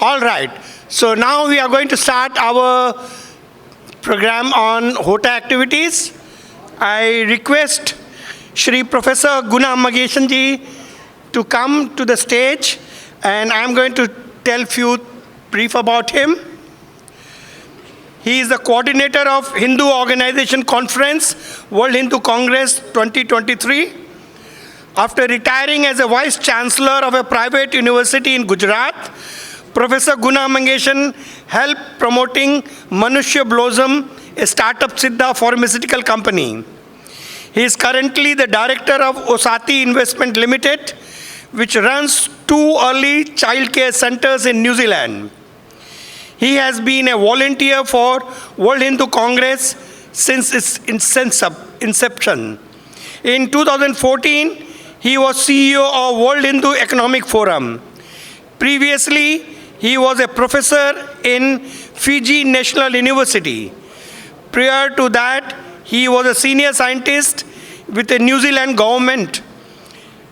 All right. So now we are going to start our program on Hota activities. I request Shri Professor Guna Mageshan ji to come to the stage, and I'm going to tell few brief about him. He is the coordinator of Hindu Organization Conference, World Hindu Congress 2023. After retiring as a Vice Chancellor of a private university in Gujarat, Professor Guna Mageshan helped promoting Manushya Blossom, a startup Siddha pharmaceutical company. He is currently the director of Osati Investment Limited, which runs 2 early childcare centers in New Zealand. He has been a volunteer for World Hindu Congress since its inception. In 2014, he was CEO of World Hindu Economic Forum. Previously, he was a professor in Fiji National University. Prior to that, he was a senior scientist with the New Zealand government.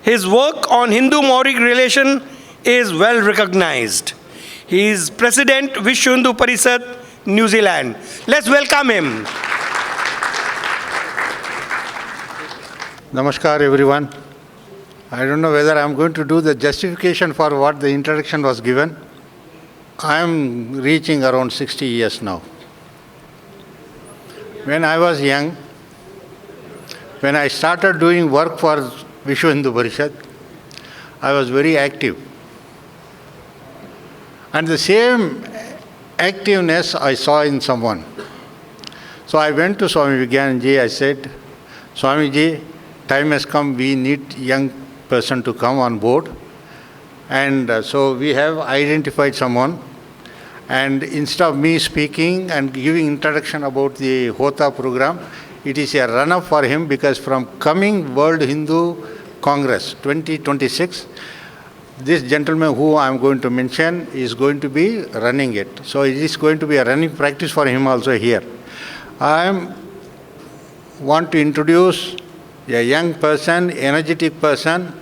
His work on Hindu-Maori relation is well recognized. He is President Vishnu Hindu Parishad, New Zealand. Let's welcome him. Namaskar everyone. I don't know whether I'm going to do the justification for what the introduction was given. I'm reaching around 60 years now. When I was young, when I started doing work for Vishnu Hindu Parishad, I was very active. And the same activeness I saw in someone. So I went to Swami Vigyananji. I said, Swamiji, time has come, we need young person to come on board. And so we have identified someone. And instead of me speaking and giving introduction about the Hota program, it is a run-up for him, because from coming World Hindu Congress 2026, this gentleman who I am going to mention is going to be running it. So it is going to be a running practice for him also here. I want to introduce a young person, energetic person,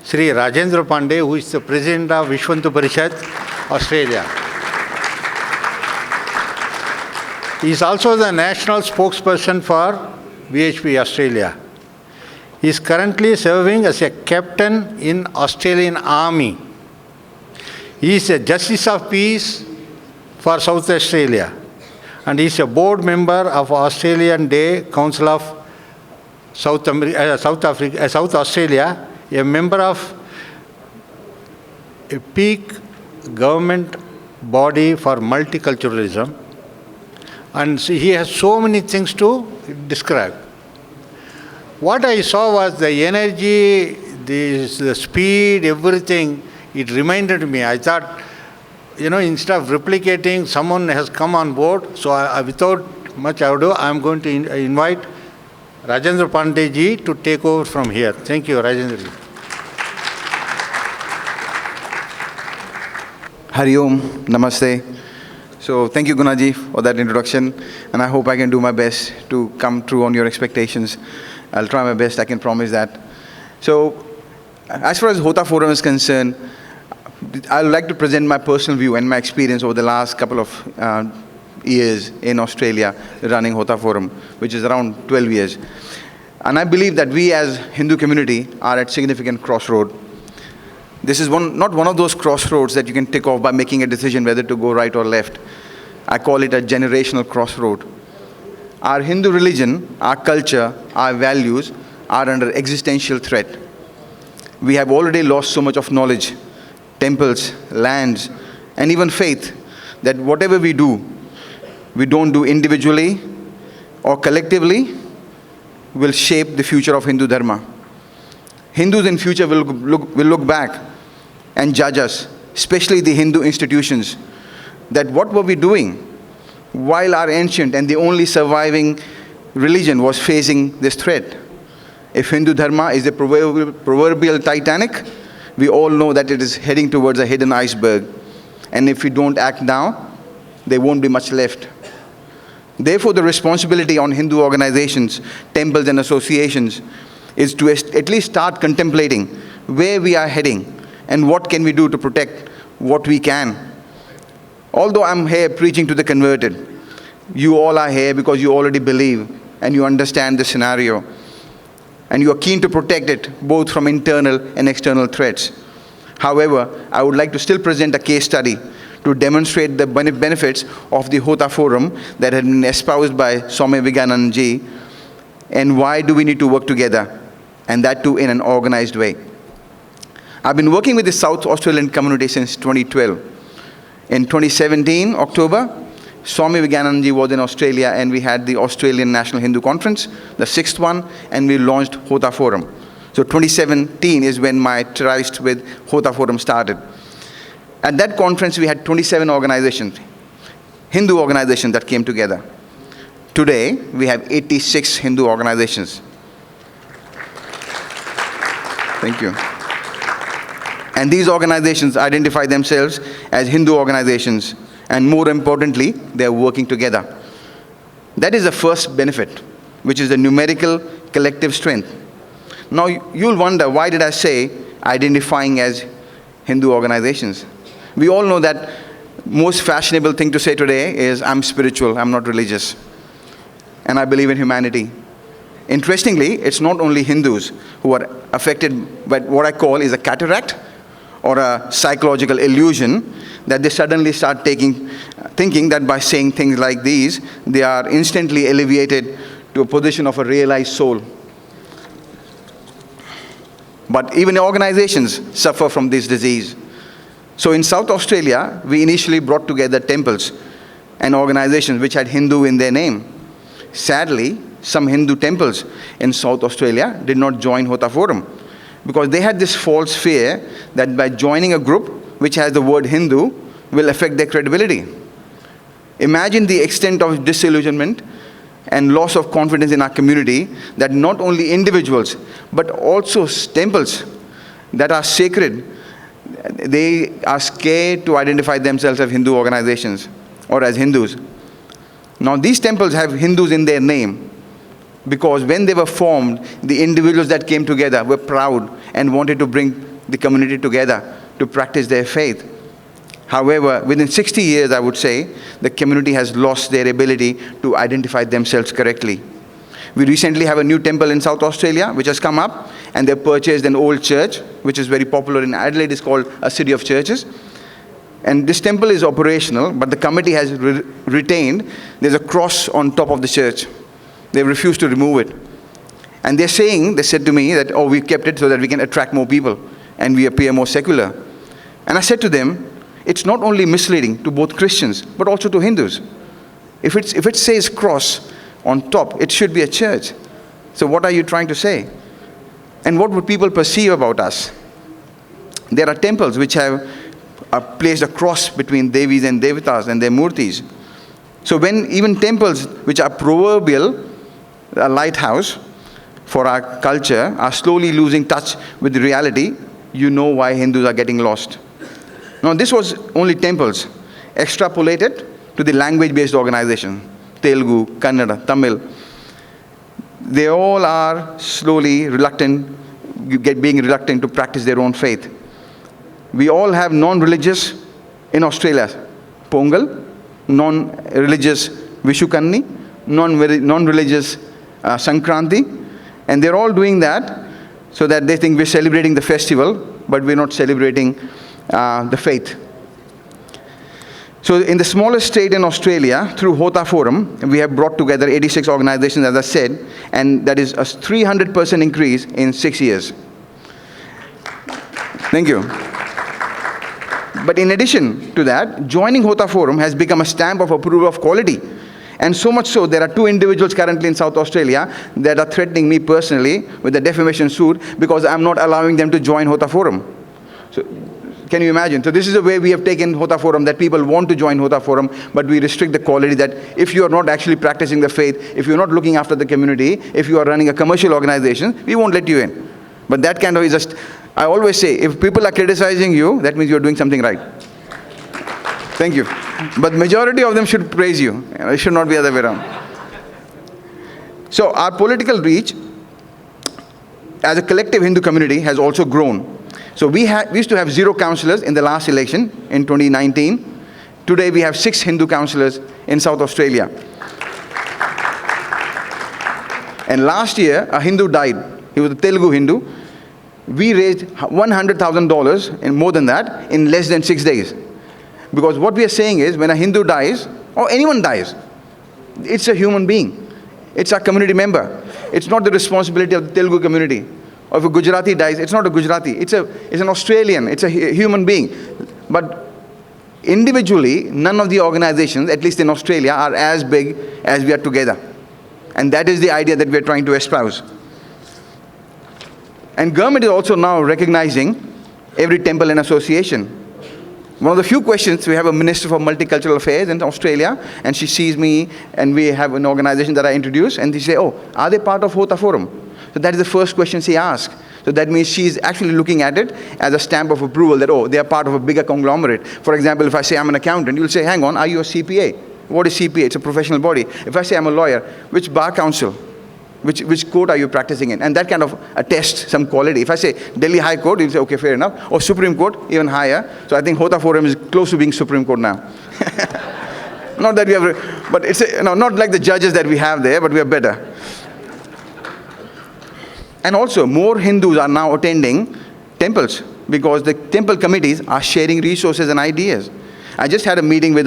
Shri Rajendra Pandey, who is the President of Vishnu Hindu Parishad, Australia. He is also the national spokesperson for WHC Australia. He is currently serving as a captain in Australian Army. He is a Justice of Peace for South Australia. And he is a board member of Australian Day Council of South Australia, a member of a peak government body for multiculturalism. And he has so many things to describe. What I saw was the energy, the speed, everything. It reminded me. I thought, instead of replicating, someone has come on board. So without much ado, I am going to invite Rajendra Pandey ji to take over from here. Thank you, Rajendra ji. Hari Om, Namaste. So thank you, Gunaji, for that introduction. And I hope I can do my best to come true on your expectations. I'll try my best, I can promise that. So, as far as Hota Forum is concerned, I would like to present my personal view and my experience over the last couple of years in Australia running Hota Forum, which is around 12 years. And I believe that we as Hindu community are at significant crossroad. This is not one of those crossroads that you can tick off by making a decision whether to go right or left. I call it a generational crossroad. Our Hindu religion, our culture, our values are under existential threat. We have already lost so much of knowledge, temples, lands, and even faith, that whatever we do, we don't do individually or collectively, will shape the future of Hindu Dharma. Hindus in future will look back and judge us, especially the Hindu institutions, that what were we doing while our ancient and the only surviving religion was facing this threat. If Hindu Dharma is the proverbial Titanic, we all know that it is heading towards a hidden iceberg. And if we don't act now, there won't be much left. Therefore, the responsibility on Hindu organizations, temples and associations is to at least start contemplating where we are heading and what can we do to protect what we can. Although I'm here preaching to the converted, you all are here because you already believe and you understand the scenario. And you are keen to protect it both from internal and external threats. However, I would like to still present a case study to demonstrate the benefits of the Hota Forum that had been espoused by Swami Vivekananda ji, and why do we need to work together, and that too in an organized way. I've been working with the South Australian community since 2012. In 2017, October, Swami Vivekananda ji was in Australia and we had the Australian National Hindu Conference, the 6th one, and we launched Hota Forum. So 2017 is when my tryst with Hota Forum started. At that conference, we had 27 organizations, Hindu organizations that came together. Today, we have 86 Hindu organizations. Thank you. And these organizations identify themselves as Hindu organizations, and more importantly, they are working together. That is the first benefit, which is the numerical collective strength. Now, you'll wonder, why did I say identifying as Hindu organizations? We all know that most fashionable thing to say today is, I'm spiritual, I'm not religious, and I believe in humanity. Interestingly, it's not only Hindus who are affected by what I call is a cataract or a psychological illusion, that they suddenly start thinking that by saying things like these, they are instantly elevated to a position of a realized soul. But even organizations suffer from this disease. So in South Australia, we initially brought together temples and organizations which had Hindu in their name. Sadly, some Hindu temples in South Australia did not join Hota Forum, because they had this false fear that by joining a group which has the word Hindu will affect their credibility. Imagine the extent of disillusionment and loss of confidence in our community, that not only individuals, but also temples that are sacred, they are scared to identify themselves as Hindu organizations or as Hindus. Now, these temples have Hindus in their name, because when they were formed, the individuals that came together were proud and wanted to bring the community together to practice their faith. However, within 60 years, I would say, the community has lost their ability to identify themselves correctly. We recently have a new temple in South Australia which has come up, and they purchased an old church which is very popular in Adelaide. It's called a City of Churches. And this temple is operational, but the committee has retained, there's a cross on top of the church. They refuse to remove it. And they said to me that, oh, we kept it so that we can attract more people and we appear more secular. And I said to them, it's not only misleading to both Christians, but also to Hindus. If it says cross on top, it should be a church. So what are you trying to say? And what would people perceive about us? There are temples which have placed a cross between Devis and Devatas and their murtis. So when even temples which are proverbial, a lighthouse for our culture, are slowly losing touch with the reality, you know why Hindus are getting lost. Now, this was only temples. Extrapolated to the language-based organization, Telugu, Kannada, Tamil. They all are slowly being reluctant to practice their own faith. We all have non-religious in Australia. Pongal, non-religious Vishukanni, non-religious Sankranti, and they're all doing that so that they think we're celebrating the festival, but we're not celebrating the faith. So in the smallest state in Australia, through Hota Forum, we have brought together 86 organizations, as I said, and that is a 300% increase in 6 years. Thank you. But in addition to that, joining Hota Forum has become a stamp of approval of quality. And so much so, there are 2 individuals currently in South Australia that are threatening me personally with a defamation suit because I'm not allowing them to join Hota Forum. So, can you imagine? So this is the way we have taken Hota Forum, that people want to join Hota Forum, but we restrict the quality, that if you are not actually practicing the faith, if you're not looking after the community, if you are running a commercial organization, we won't let you in. But that kind of is just, I always say, if people are criticizing you, that means you're doing something right. Thank you. But majority of them should praise you. It should not be the other way around. So our political reach as a collective Hindu community has also grown. So we used to have 0 councillors in the last election in 2019. Today we have 6 Hindu councillors in South Australia. And last year, a Hindu died. He was a Telugu Hindu. We raised $100,000 and more than that in less than 6 days. Because what we are saying is, when a Hindu dies, or anyone dies, it's a human being. It's a community member. It's not the responsibility of the Telugu community. Or if a Gujarati dies, it's not a Gujarati. It's an Australian. It's a human being. But individually, none of the organizations, at least in Australia, are as big as we are together. And that is the idea that we are trying to espouse. And government is also now recognizing every temple and association. One of the few questions, we have a Minister for Multicultural Affairs in Australia, and she sees me, and we have an organization that I introduce, and they say, oh, are they part of Hota Forum? So that is the first question she asks. So that means she's actually looking at it as a stamp of approval that, oh, they are part of a bigger conglomerate. For example, if I say I'm an accountant, you'll say, hang on, are you a CPA? What is CPA? It's a professional body. If I say I'm a lawyer, which bar council? Which court are you practicing in? And that kind of attests some quality. If I say Delhi High Court, you'll say, okay, fair enough. Or Supreme Court, even higher. So I think Hota Forum is close to being Supreme Court now. Not that we have, but it's not like the judges that we have there, but we are better. And also, more Hindus are now attending temples because the temple committees are sharing resources and ideas. I just had a meeting with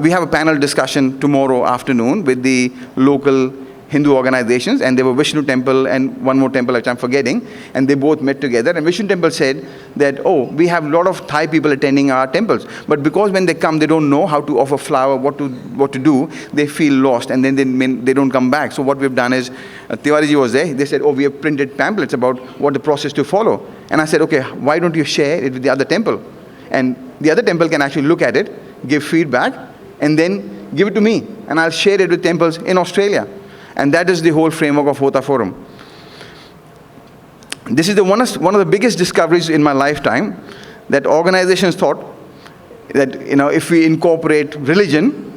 we have a panel discussion tomorrow afternoon with the local Hindu organizations, and there were Vishnu temple and one more temple which I'm forgetting, and they both met together, and Vishnu temple said that, oh, we have a lot of Thai people attending our temples, but because when they come, they don't know how to offer flower, what to do, they feel lost, and then they don't come back. So what we've done is, Tiwari was there, they said, oh, we have printed pamphlets about what the process to follow. And I said, okay, why don't you share it with the other temple? And the other temple can actually look at it, give feedback, and then give it to me, and I'll share it with temples in Australia. And that is the whole framework of Hota Forum. This is one of the biggest discoveries in my lifetime, that organizations thought that, if we incorporate religion,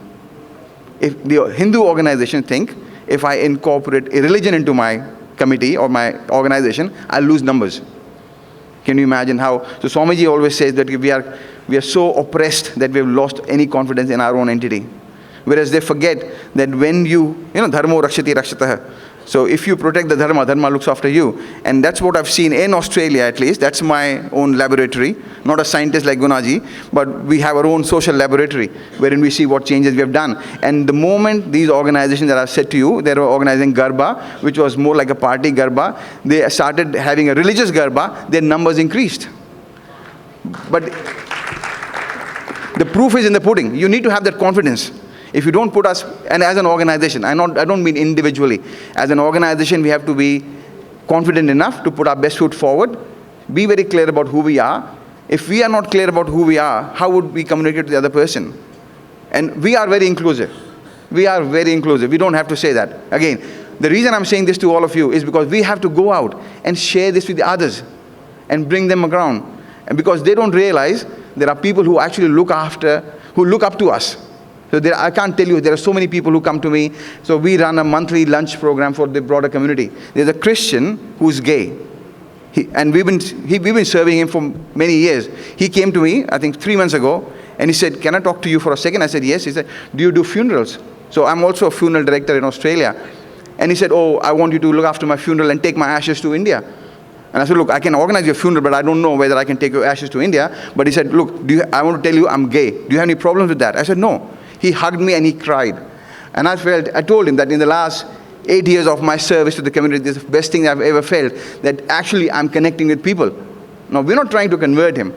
if the Hindu organizations think, if I incorporate a religion into my committee or my organization, I'll lose numbers. Can you imagine how? So Swamiji always says that we are so oppressed that we have lost any confidence in our own entity. Whereas they forget that when dharmo rakshati rakshataha. So if you protect the dharma, dharma looks after you. And that's what I've seen in Australia at least. That's my own laboratory. Not a scientist like Gunaji, but we have our own social laboratory wherein we see what changes we have done. And the moment these organizations that I've said to you, they were organizing Garba, which was more like a party Garba, they started having a religious Garba, their numbers increased. But the proof is in the pudding. You need to have that confidence. If you don't put us, and as an organization, I don't mean individually, as an organization we have to be confident enough to put our best foot forward, be very clear about who we are. If we are not clear about who we are, how would we communicate to the other person? And we are very inclusive. We are very inclusive. We don't have to say that. Again, the reason I'm saying this to all of you is because we have to go out and share this with the others and bring them around. And because they don't realize there are people who actually look up to us. So I can't tell you, there are so many people who come to me. So we run a monthly lunch program for the broader community. There's a Christian who's gay. We've been serving him for many years. He came to me, I think 3 months ago, and he said, can I talk to you for a second? I said, yes. He said, do you do funerals? So I'm also a funeral director in Australia. And he said, oh, I want you to look after my funeral and take my ashes to India. And I said, look, I can organize your funeral, but I don't know whether I can take your ashes to India. But he said, look, I want to tell you I'm gay. Do you have any problems with that? I said, no. He hugged me and he cried. And I told him that in the last 8 years of my service to the community, this is the best thing I've ever felt, that actually I'm connecting with people. Now, we're not trying to convert him,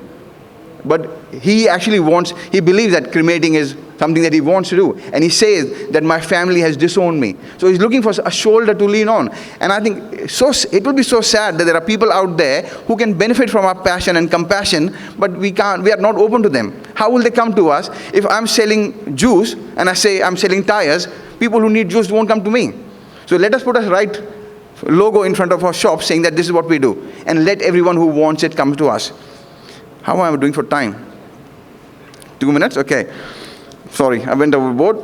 but he believes that cremating is something that he wants to do. And he says that my family has disowned me. So he's looking for a shoulder to lean on. And I think it will be so sad that there are people out there who can benefit from our passion and compassion, but we are not open to them. How will they come to us? If I'm selling juice and I say I'm selling tires, people who need juice won't come to me. So let us put a right logo in front of our shop saying that this is what we do. And let everyone who wants it come to us. How am I doing for time? 2 minutes? Okay. Sorry, I went overboard.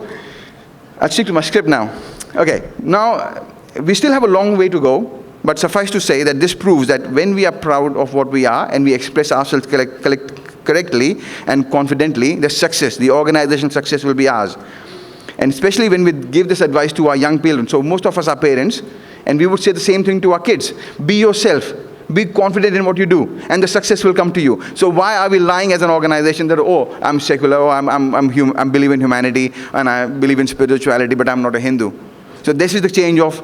I'll stick to my script now. Okay, now we still have a long way to go, But suffice to say that this proves that when we are proud of what we are and we express ourselves correctly and confidently, the success, the organization success will be ours. And especially when we give this advice to our young children. So most of us are parents, and we would say the same thing to our kids. Be yourself. Be confident in what you do, and the success will come to you. So why are we lying as an organization that, oh, I'm secular, or I believe in humanity, and I believe in spirituality, but I'm not a Hindu? So this is the change of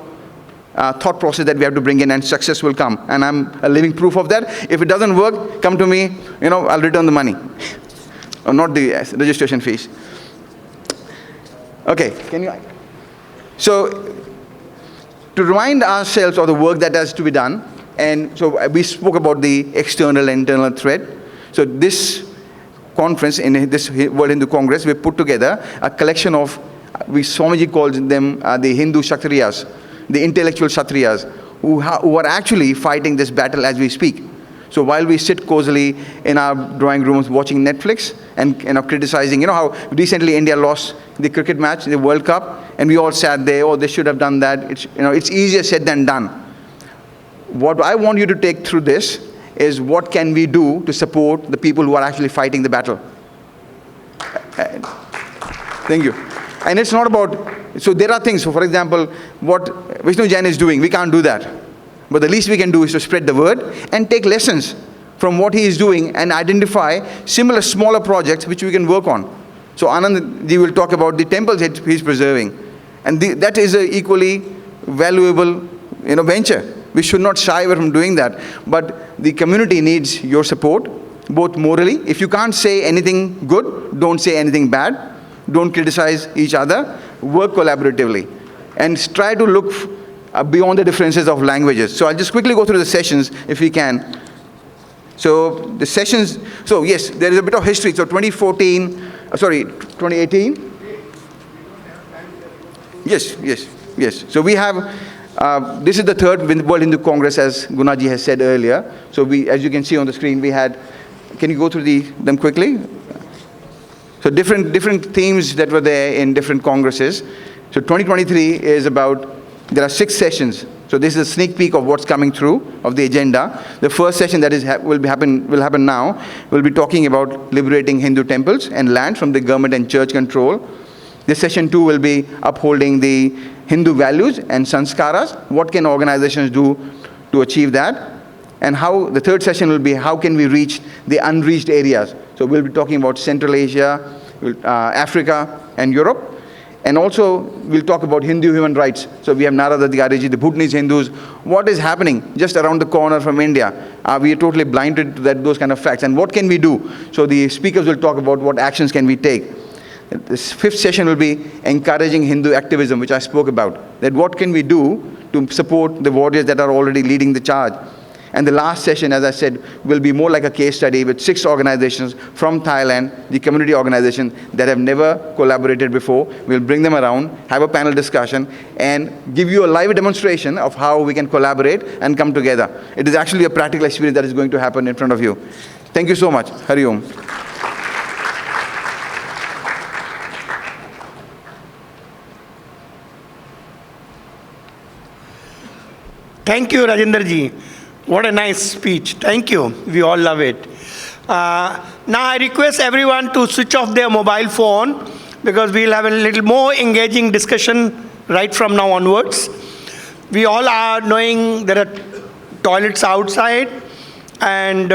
thought process that we have to bring in, and success will come. And I'm a living proof of that. If it doesn't work, come to me, I'll return the money. Or not the registration fees. Okay, so to remind ourselves of the work that has to be done, and so we spoke about the external and internal threat. So this conference, in this World Hindu Congress, we put together a collection of, Swamiji calls them the Hindu Kshatriyas, the intellectual Kshatriyas, who are actually fighting this battle as we speak. So while we sit cozily in our drawing rooms watching Netflix and criticizing, how recently India lost the cricket match, the World Cup, and we all sat there, oh, they should have done that. It's easier said than done. What I want you to take through this is what can we do to support the people who are actually fighting the battle. Thank you. And it's not about, so there are things, so for example, what Vishnu Jain is doing, we can't do that. But the least we can do is to spread the word and take lessons from what he is doing and identify similar smaller projects which we can work on. So Anand ji will talk about the temples he's preserving. And that is an equally valuable venture. We should not shy away from doing that. But the community needs your support, both morally. If you can't say anything good, don't say anything bad. Don't criticize each other. Work collaboratively. And try to look beyond the differences of languages. So I'll just quickly go through the sessions if we can. So the sessions, so yes, there is a bit of history. So 2018. Yes. So we have, this is the third World Hindu Congress, as Gunaji has said earlier. So as you can see on the screen, we had, can you go through them quickly? So different themes that were there in different congresses. So 2023 is about, there are 6 sessions. So this is a sneak peek of what's coming through of the agenda. The first session that will happen now. We'll be talking about liberating Hindu temples and land from the government and church control. This session 2 will be upholding the Hindu values and sanskaras. What can organizations do to achieve that? And the third session will be how can we reach the unreached areas. So we'll be talking about Central Asia, Africa, and Europe. And also, we'll talk about Hindu human rights. So we have Narada Dhyariji, the Bhutanese Hindus. What is happening just around the corner from India? We are totally blinded to those kind of facts. And what can we do? So the speakers will talk about what actions can we take. This 5th session will be encouraging Hindu activism, which I spoke about. That what can we do to support the warriors that are already leading the charge. And the last session, as I said, will be more like a case study with 6 organizations from Thailand, the community organization that have never collaborated before. We'll bring them around, have a panel discussion, and give you a live demonstration of how we can collaborate and come together. It is actually a practical experience that is going to happen in front of you. Thank you so much. Hari Om. Thank you, Rajendra ji. What a nice speech. Thank you. We all love it. Now I request everyone to switch off their mobile phone because we'll have a little more engaging discussion right from now onwards. We all are knowing there are toilets outside and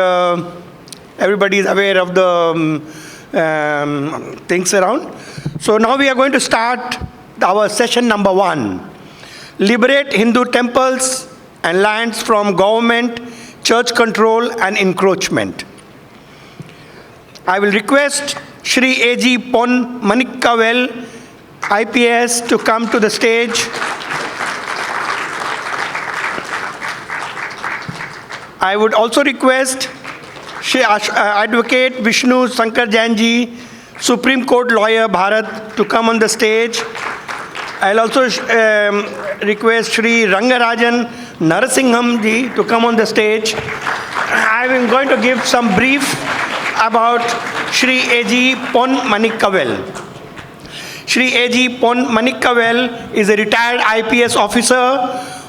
everybody is aware of the things around. So now we are going to start our session number 1. Liberate Hindu temples and lands from government, church control and encroachment. I will request Shri A.G. Ponn Manickavel, IPS, to come to the stage. I would also request Shri Advocate Vishnu Shankar Jain ji, Supreme Court lawyer Bharat, to come on the stage. I'll also request Shri Rangarajan Narasimhan ji to come on the stage. I'm going to give some brief about Shri A.G. Ponn Manickavel. Shri A.G. Ponn Manickavel is a retired IPS officer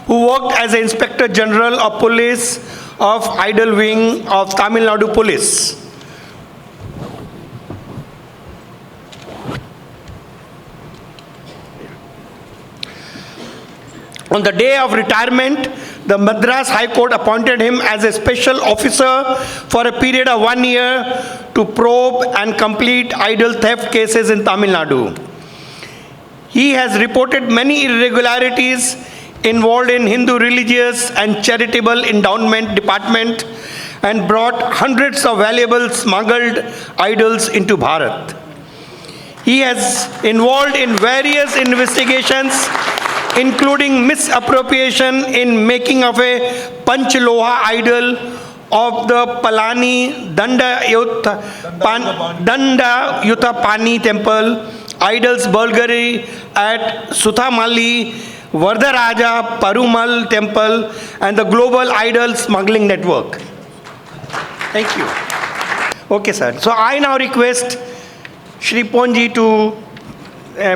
who worked as an Inspector General of Police of Idol Wing of Tamil Nadu Police. On the day of retirement, the Madras High Court appointed him as a special officer for a period of 1 year to probe and complete idol theft cases in Tamil Nadu. He has reported many irregularities involved in Hindu religious and charitable endowment department and brought hundreds of valuable smuggled idols into Bharat. He has involved in various investigations, including misappropriation in making of a Panchloha idol of the Palani Danda Yuta Pani temple, idols Bulgari at Suthamali, Vardaraja Parumal temple, and the global idol smuggling network. Thank you. Okay, sir. So I now request Shri Ponji to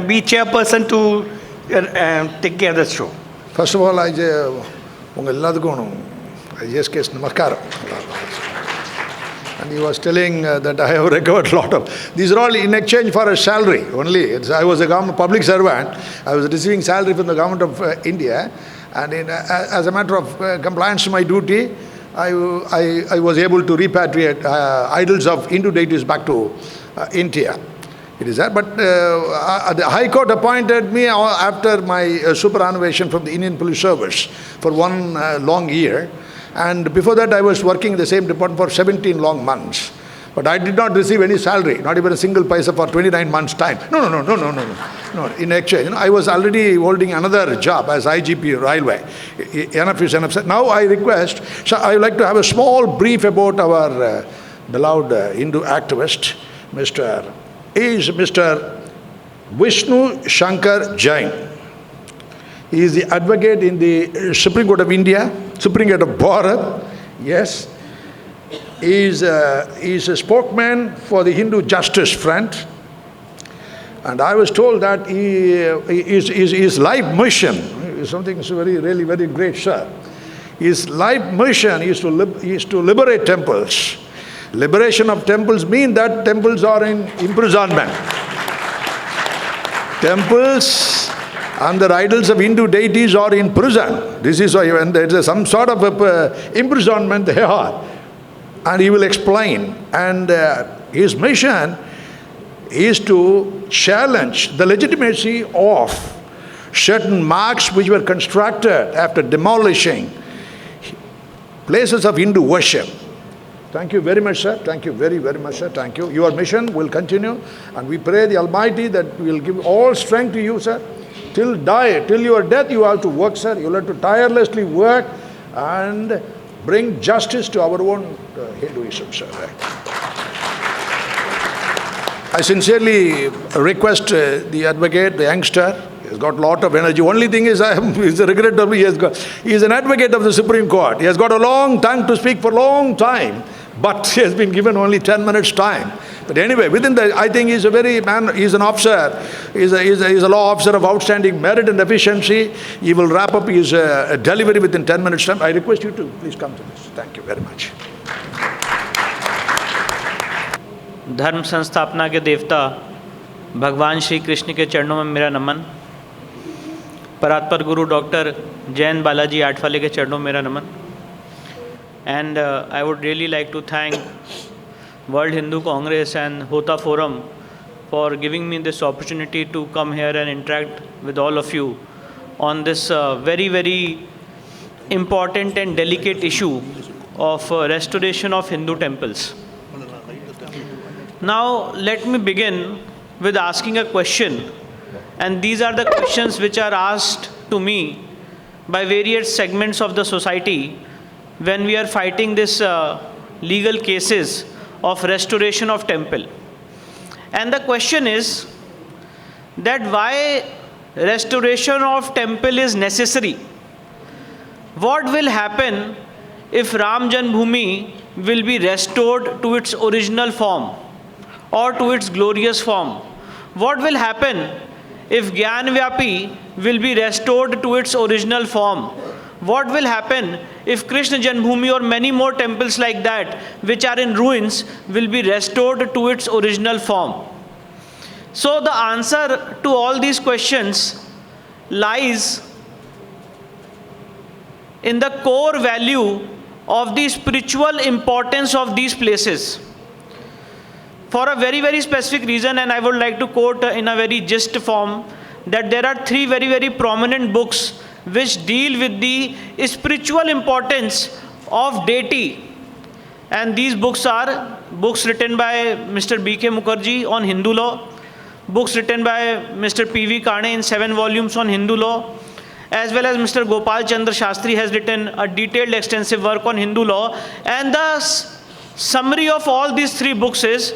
be chairperson to take care of the show. First of all, I just namaskar. And he was telling that I have recovered a lot of. These are all in exchange for a salary only. I was a government public servant. I was receiving salary from the government of India, and as a matter of compliance to my duty, I was able to repatriate idols of Hindu deities back to India. It is that, but the High Court appointed me after my superannuation from the Indian Police Service for 1 long year, and before that I was working in the same department for 17 long months. But I did not receive any salary, not even a single paisa for 29 months' time. No. In exchange, I was already holding another job as IGP Railway. Enough is enough. Now I request, so I would like to have a small brief about our beloved Hindu activist, Mr. Vishnu Shankar Jain. He is the advocate in the Supreme Court of India, Supreme Court of Bharat. Yes. He is a spokesman for the Hindu Justice Front. And I was told that his life mission is something really very great, sir. His life mission is to liberate temples. Liberation of temples mean that temples are in imprisonment. Temples and the idols of Hindu deities are in prison. This is why when there is some sort of imprisonment they are. And he will explain. And his mission is to challenge the legitimacy of certain marks which were constructed after demolishing places of Hindu worship. Thank you very much, sir. Thank you very, very much, sir. Thank you. Your mission will continue, and we pray the Almighty that will give all strength to you, sir. Till your death, you have to work, sir. You have to tirelessly work and bring justice to our own Hinduism, sir. I sincerely request the advocate, the youngster. He's got a lot of energy. Only thing is, it's a regret of me. He is an advocate of the Supreme Court. He has got a long time to speak for a long time, but he has been given only 10 minutes time. But anyway, within the, I think he's an officer. He's a law officer of outstanding merit and efficiency. He will wrap up his delivery within 10 minutes time. I request you to please come to this. Thank you very much. धर्म संस्थापना के देवता भगवान श्री कृष्ण के चरणों में मेरा नमन। परात्पर गुरु doctor Jain Balaji Athawale के चरणों में मेरा नमन। And I would really like to thank World Hindu Congress and Hota Forum for giving me this opportunity to come here and interact with all of you on this very, very important and delicate issue of restoration of Hindu temples. Now, let me begin with asking a question, and these are the questions which are asked to me by various segments of the society when we are fighting this legal cases of restoration of temple. And the question is that why restoration of temple is necessary? What will happen if Ram Janmabhoomi will be restored to its original form or to its glorious form? What will happen if Gyan Vyapi will be restored to its original form? what will happen if Krishna Janmabhoomi or many more temples like that, which are in ruins, will be restored to its original form? So the answer to all these questions lies in the core value of the spiritual importance of these places. For a very, very specific reason, and I would like to quote in a very gist form, that there are three very, very prominent books which deal with the spiritual importance of deity. And these books are books written by Mr. B.K. Mukherjee on Hindu law, books written by Mr. P.V. Kane in 7 volumes on Hindu law, as well as Mr. Gopal Chandra Shastri has written a detailed, extensive work on Hindu law. And the summary of all these 3 books is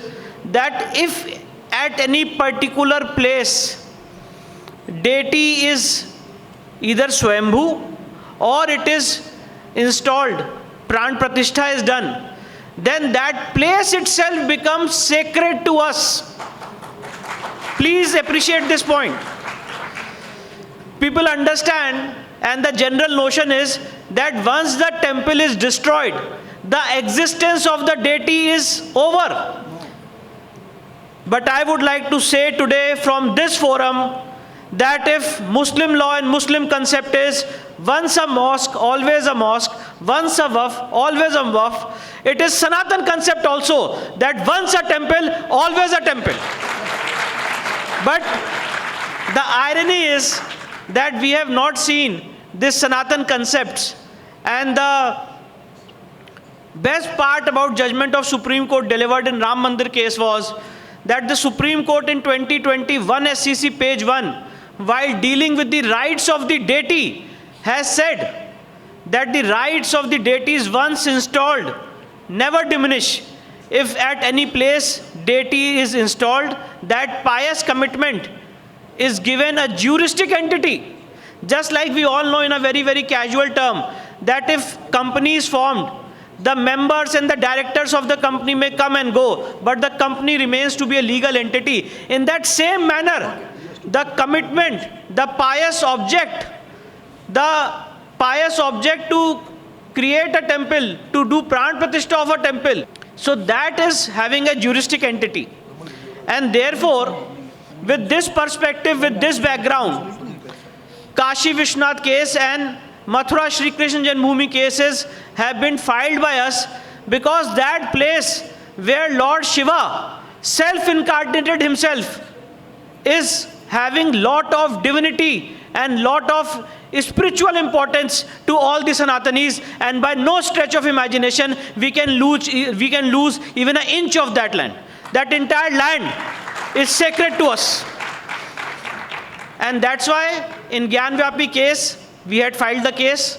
that if at any particular place deity is either Swambhu or it is installed, Pran Pratishtha is done, then that place itself becomes sacred to us. Please appreciate this point. People understand, and the general notion is that once the temple is destroyed, the existence of the deity is over. But I would like to say today from this forum that if Muslim law and Muslim concept is once a mosque, always a mosque, once a waqf, always a waqf, it is Sanatan concept also that once a temple, always a temple. But the irony is that we have not seen this Sanatan concepts, and the best part about judgment of Supreme Court delivered in Ram Mandir case was that the Supreme Court in 2021 SCC page 1, while dealing with the rights of the deity, has said that the rights of the deities once installed never diminish. If at any place deity is installed, that pious commitment is given a juristic entity. Just like we all know in a very, very casual term, that if company is formed, the members and the directors of the company may come and go, but the company remains to be a legal entity. In that same manner, the commitment, the pious object to create a temple, to do Pran Pratishtha of a temple, so that is having a juristic entity. And therefore, with this perspective, with this background, Kashi Vishwanath case and Mathura Shri Krishna Janmabhoomi cases have been filed by us because that place where Lord Shiva, self-incarnated himself, is having lot of divinity and lot of spiritual importance to all the Sanatanis, and by no stretch of imagination we can lose even an inch of that land. That entire land is sacred to us. And that's why in Gyanvyapi case, we had filed the case.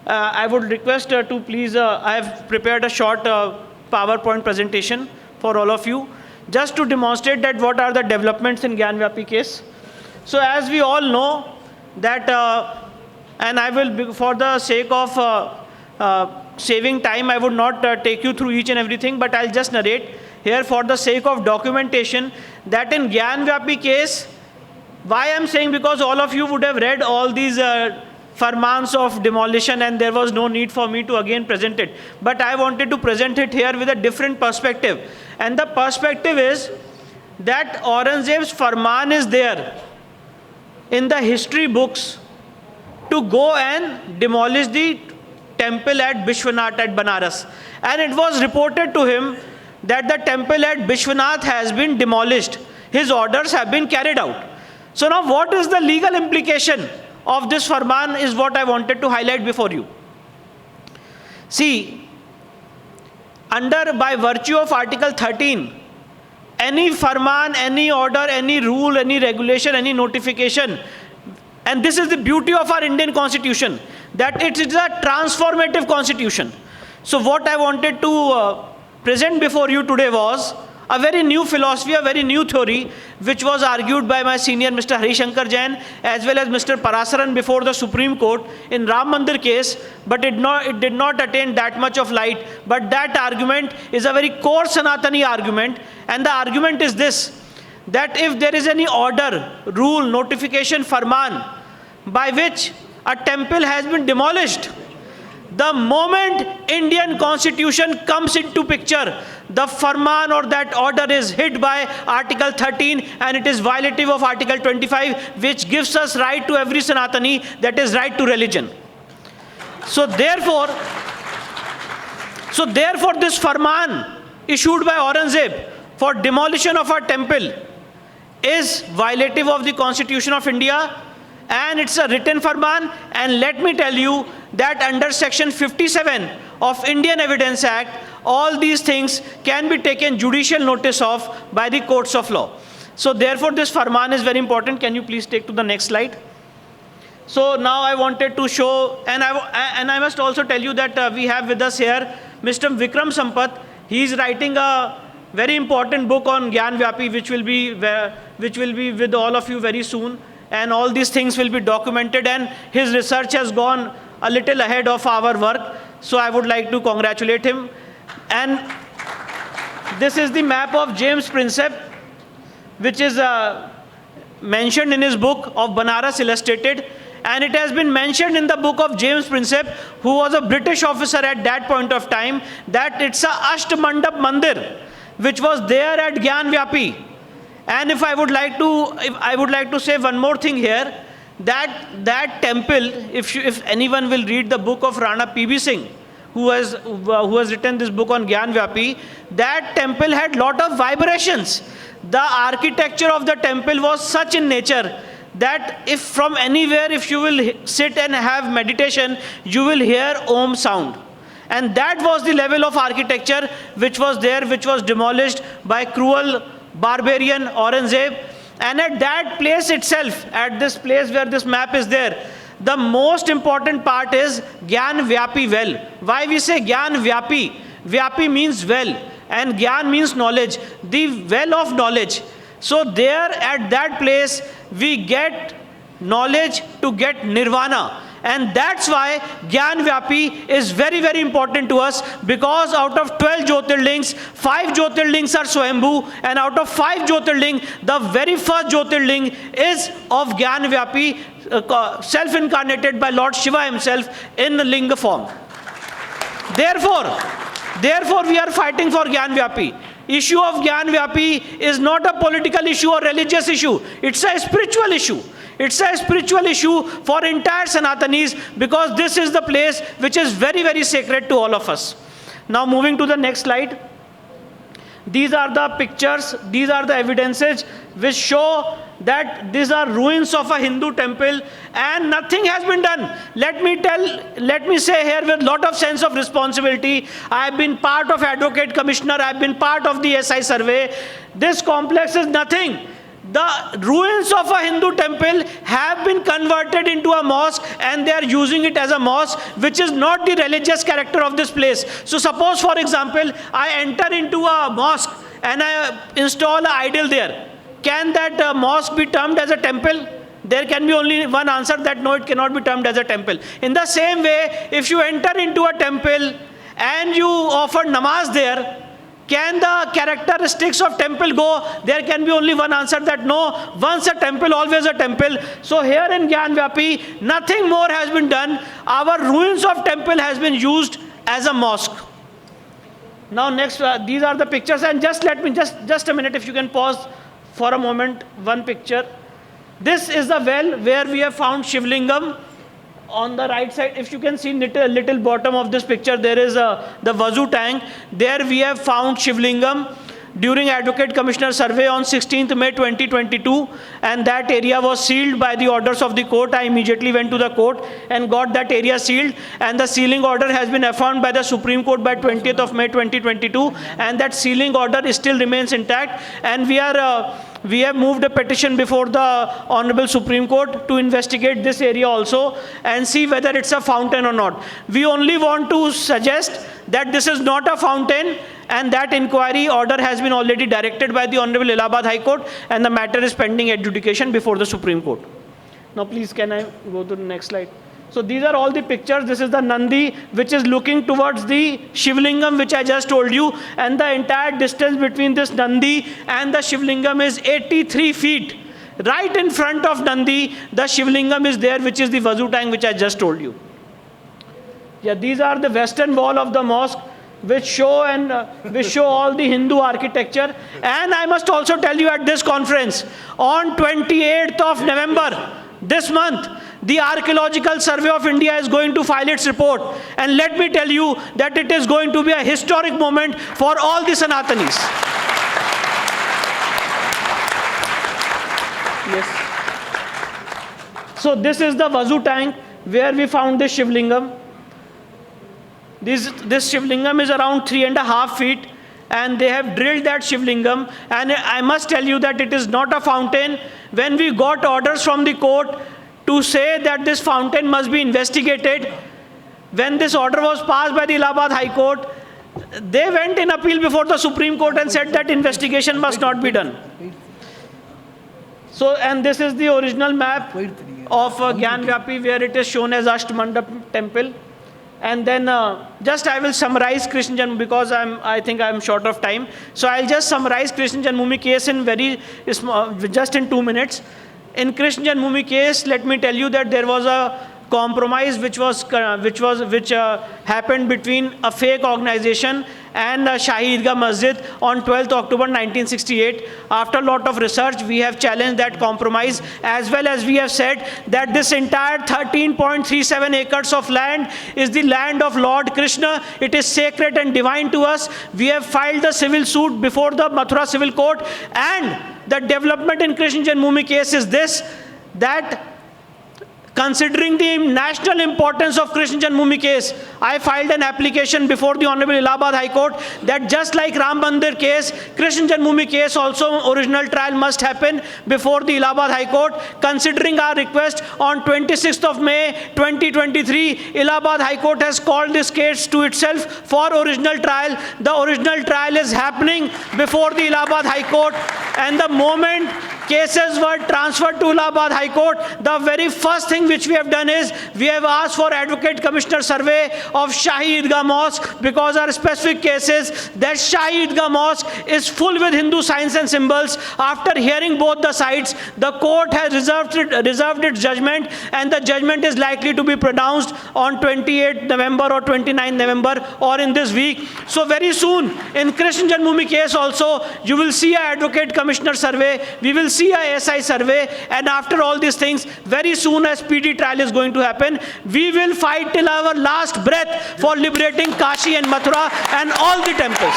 I would request to please, I have prepared a short PowerPoint presentation for all of you, just to demonstrate that what are the developments in Gyanvyapi case. So as we all know that, and I will, for the sake of saving time, I would not take you through each and everything, but I'll just narrate here for the sake of documentation that in Gyanvyapi case, why I'm saying, because all of you would have read all these farmans of demolition and there was no need for me to again present it. But I wanted to present it here with a different perspective. And the perspective is that Aurangzeb's farman is there in the history books to go and demolish the temple at Vishwanath at Banaras. And it was reported to him that the temple at Vishwanath has been demolished. His orders have been carried out. So now what is the legal implication of this farman is what I wanted to highlight before you. See, by virtue of Article 13, any farman, any order, any rule, any regulation, any notification, and this is the beauty of our Indian constitution, that it is a transformative constitution. So what I wanted to present before you today was a very new philosophy, a very new theory, which was argued by my senior Mr. Shankar Jain as well as Mr. Parasaran before the Supreme Court in Ram Mandir case, but it did not attain that much of light. But that argument is a very core Sanatani argument, and the argument is this, that if there is any order, rule, notification, farman, by which a temple has been demolished, the moment Indian constitution comes into picture, the farman or that order is hit by Article 13 and it is violative of Article 25, which gives us right to every Sanatani, that is right to religion. So therefore this farman issued by Aurangzeb for demolition of our temple is violative of the Constitution of India, and it's a written farman. And let me tell you that under section 57 of Indian Evidence Act, all these things can be taken judicial notice of by the courts of law. So therefore this farman is very important. Can you please take to the next slide? So now I wanted to show, and I must also tell you that we have with us here Mr. Vikram Sampath. He is writing a very important book on Gyan Vyapi, which will be with all of you very soon. And all these things will be documented, and his research has gone a little ahead of our work. So I would like to congratulate him. And this is the map of James Prinsep, which is mentioned in his book of Banaras Illustrated. And it has been mentioned in the book of James Prinsep, who was a British officer at that point of time, that it's a Ashtmandap Mandir, which was there at Gyan Vyapi. And if I would like to say one more thing here, that temple, if anyone will read the book of Rana P.B. Singh, who has written this book on Gyan Vyapi, that temple had lot of vibrations. The architecture of the temple was such in nature that if from anywhere, if you will sit and have meditation, you will hear Om sound. And that was the level of architecture which was there, which was demolished by cruel barbarian Aurangzeb. And at that place itself, at this place where this map is there, the most important part is Gyan Vyapi well. Why we say Gyan Vyapi? Vyapi means well, and Gyan means knowledge, the well of knowledge. So there at that place we get knowledge to get nirvana. And that's why Gyan Vyapi is very, very important to us, because out of 12 Jyotirlings, 5 Jyotirlings are Swayambhu, and out of 5 Jyotirling, the very first Jyotirling is of Gyan Vyapi, self-incarnated by Lord Shiva himself in the Linga form. Therefore we are fighting for Gyan Vyapi. Issue of Gyan Vyapi is not a political issue or religious issue. It's a spiritual issue. It's a spiritual issue for entire Sanatanis, because this is the place which is very, very sacred to all of us. Now moving to the next slide. These are the pictures, these are the evidences which show that these are ruins of a Hindu temple and nothing has been done. Let me say here with lot of sense of responsibility, I have been part of Advocate Commissioner, I have been part of the SI survey. This complex is nothing. The ruins of a Hindu temple have been converted into a mosque, and they are using it as a mosque, which is not the religious character of this place. So suppose, for example, I enter into a mosque and I install an idol there. Can that mosque be termed as a temple? There can be only one answer, that no, it cannot be termed as a temple. In the same way, if you enter into a temple and you offer namaz there, can the characteristics of temple go? There can be only one answer, that no, once a temple, always a temple. So here in Gyan Vyapi, nothing more has been done. Our ruins of temple has been used as a mosque. Now next, these are the pictures, and just let me, just a minute, if you can pause for a moment, one picture. This is the well where we have found Shivlingam. On the right side, if you can see little bottom of this picture, there is the Vazu tank. There we have found Shivlingam during Advocate Commissioner survey on 16th May 2022, and that area was sealed by the orders of the court. I immediately went to the court and got that area sealed, and the sealing order has been affirmed by the Supreme Court by 20th of May 2022, and that sealing order still remains intact, and we have moved a petition before the Honorable Supreme Court to investigate this area also and see whether it's a fountain or not. We only want to suggest that this is not a fountain, and that inquiry order has been already directed by the Honorable Allahabad High Court, and the matter is pending adjudication before the Supreme Court. Now please, can I go to the next slide? So these are all the pictures. This is the Nandi, which is looking towards the Shivlingam, which I just told you, and the entire distance between this Nandi and the Shivlingam is 83 feet. right in front of Nandi, the Shivlingam is there, which is the Vazu tank, which I just told you. Yeah, these are the western wall of the mosque, which show all the Hindu architecture. And I must also tell you at this conference, on 28th of November, this month, the Archaeological Survey of India is going to file its report. And let me tell you that it is going to be a historic moment for all the Sanatanis. Yes. So this is the Vazu tank where we found this Shivlingam. This Shivlingam is around 3.5 feet, and they have drilled that Shivlingam. And I must tell you that it is not a fountain. When we got orders from the court to say that this fountain must be investigated, when this order was passed by the Allahabad High Court, they went in appeal before the Supreme Court and said that investigation must not be done. So, and this is the original map of Gyanvyapi, where it is shown as Ashtmandap temple. And then just I will summarize Krishna Janmabhoomi, because I think I'm short of time. So I'll just summarize Krishna Janmabhoomi case in just in 2 minutes. In Krishna Janmabhoomi case, let me tell you that there was a compromise which happened between a fake organization and Shahi Idgah Masjid on 12th October 1968. After a lot of research, we have challenged that compromise, as well as we have said that this entire 13.37 acres of land is the land of Lord Krishna. It is sacred and divine to us. We have filed the civil suit before the Mathura Civil Court, and the development in Krishna Janmabhoomi case is this, that considering the national importance of Krishna Janmabhoomi case, I filed an application before the Honorable Allahabad High Court that just like Ram Mandir case, Krishna Janmabhoomi case also original trial must happen before the Allahabad High Court. Considering our request, on 26th of May 2023, Allahabad High Court has called this case to itself for original trial. The original trial is happening before the Allahabad High Court, and the moment cases were transferred to Allahabad High Court, the very first thing which we have done is we have asked for Advocate Commissioner survey of Shahi Idgah Mosque, because our specific case is that Shahi Idgah Mosque is full with Hindu signs and symbols. After hearing both the sides, the court has reserved its judgment, and the judgment is likely to be pronounced on 28th November or 29th November or in this week. So very soon, in Krishna Janmabhoomi case also, you will see an Advocate Commissioner survey, we will see a SI survey, and after all these things, very soon a speedy trial is going to happen. We will fight till our last breath for liberating Kashi and Mathura and all the temples.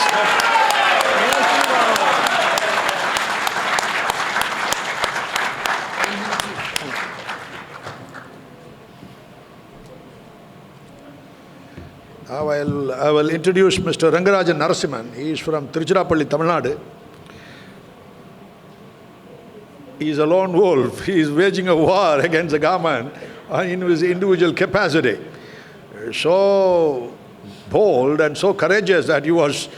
Now I will introduce Mr. Rangarajan Narasimhan. He is from Tiruchirappalli, Tamil Nadu. He is a lone wolf. He is waging a war against the government in his individual capacity. So bold and so courageous that he was,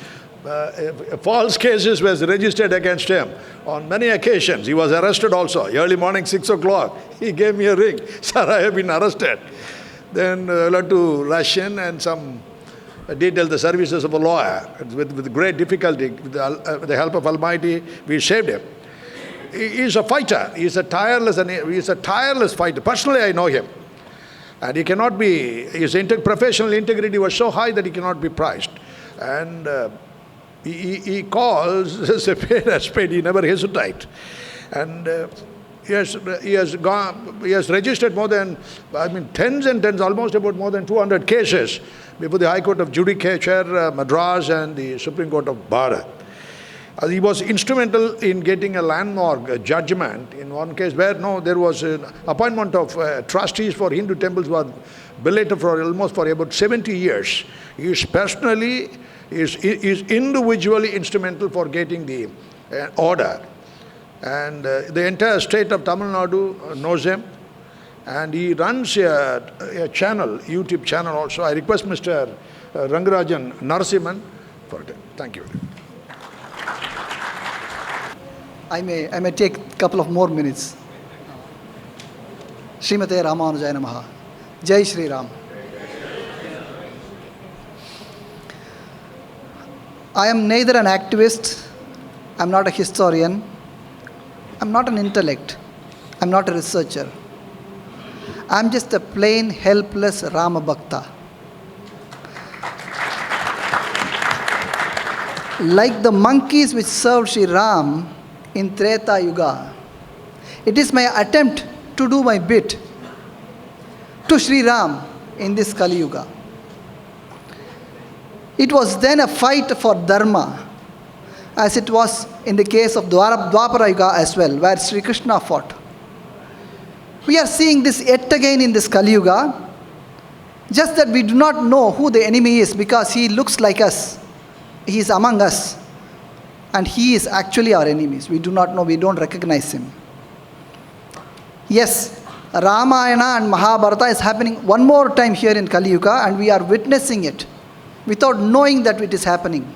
false cases was registered against him on many occasions. He was arrested also. Early morning, 6 o'clock, he gave me a ring. Sir, I have been arrested. Then I had to rush in and detail the services of a lawyer. With great difficulty, with the help of Almighty, we saved him. He is a fighter. He is a tireless fighter. Personally, I know him. And he cannot be, his professional integrity was so high that he cannot be prized. And he calls a spade a spade. He never hesitates. And he has registered more than, tens and tens, almost about more than 200 cases before the High Court of Judicature, Madras, and the Supreme Court of Bharat. He was instrumental in getting a landmark judgment in one case where there was an appointment of trustees for Hindu temples was belated for about 70 years. He is personally, is individually instrumental for getting the order. And the entire state of Tamil Nadu knows him. And he runs a channel, YouTube channel also. I request Mr. Rangarajan Narasimhan for it. Thank you. I may take a couple of more minutes. Srimate Ramanujaya Namaha. Jai Shri Ram. I am neither an activist, I am not a historian, I am not an intellect. I'm not a researcher. I'm just a plain, helpless Rama Bhakta. Like the monkeys which served Shri Ram in Treta Yuga, it is my attempt to do my bit to Shri Ram in this Kali Yuga. It was then a fight for Dharma, as it was in the case of Dwapara Yuga as well, where Sri Krishna fought. We are seeing this yet again in this Kali Yuga, just that we do not know who the enemy is because he looks like us. He is among us. And he is actually our enemies. We do not know, we don't recognize him. Yes, Ramayana and Mahabharata is happening one more time here in Kali Yuga, and we are witnessing it without knowing that it is happening.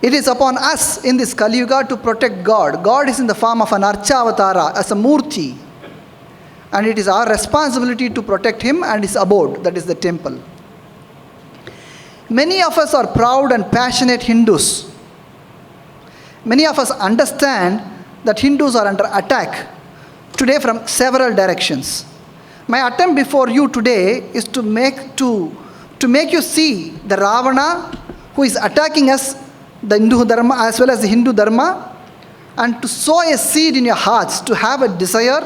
It is upon us in this Kali Yuga to protect God. God is in the form of an Archavatara, as a Murti. And it is our responsibility to protect him and his abode, that is the temple. Many of us are proud and passionate Hindus. Many of us understand that Hindus are under attack today from several directions. My attempt before you today is to make you see the Ravana who is attacking us, the Hindu Dharma as well as the Hindu Dharma, and to sow a seed in your hearts, to have a desire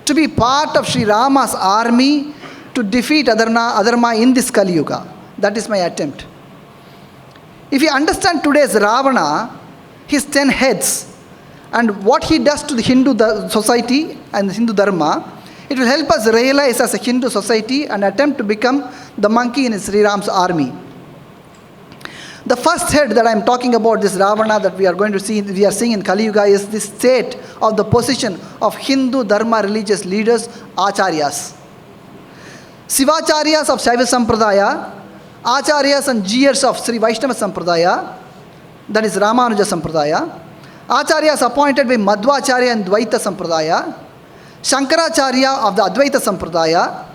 to be part of Sri Rama's army to defeat Adharma in this Kali Yuga. That is my attempt. If you understand today's Ravana, his 10 heads, and what he does to the Hindu society and the Hindu Dharma, it will help us realize as a Hindu society and attempt to become the monkey in Sri Ram's army. The first head that I am talking about, this Ravana that we are seeing in Kali Yuga, is the state of the position of Hindu Dharma religious leaders, Acharyas. Sivacharyas of Shaiva Sampradaya, Acharyas and Jiyars of Sri Vaishnava Sampradaya, that is Ramanuja Sampradaya, Acharyas appointed by Madhvacharya and Dvaita Sampradaya, Shankaracharya of the Advaita Sampradaya,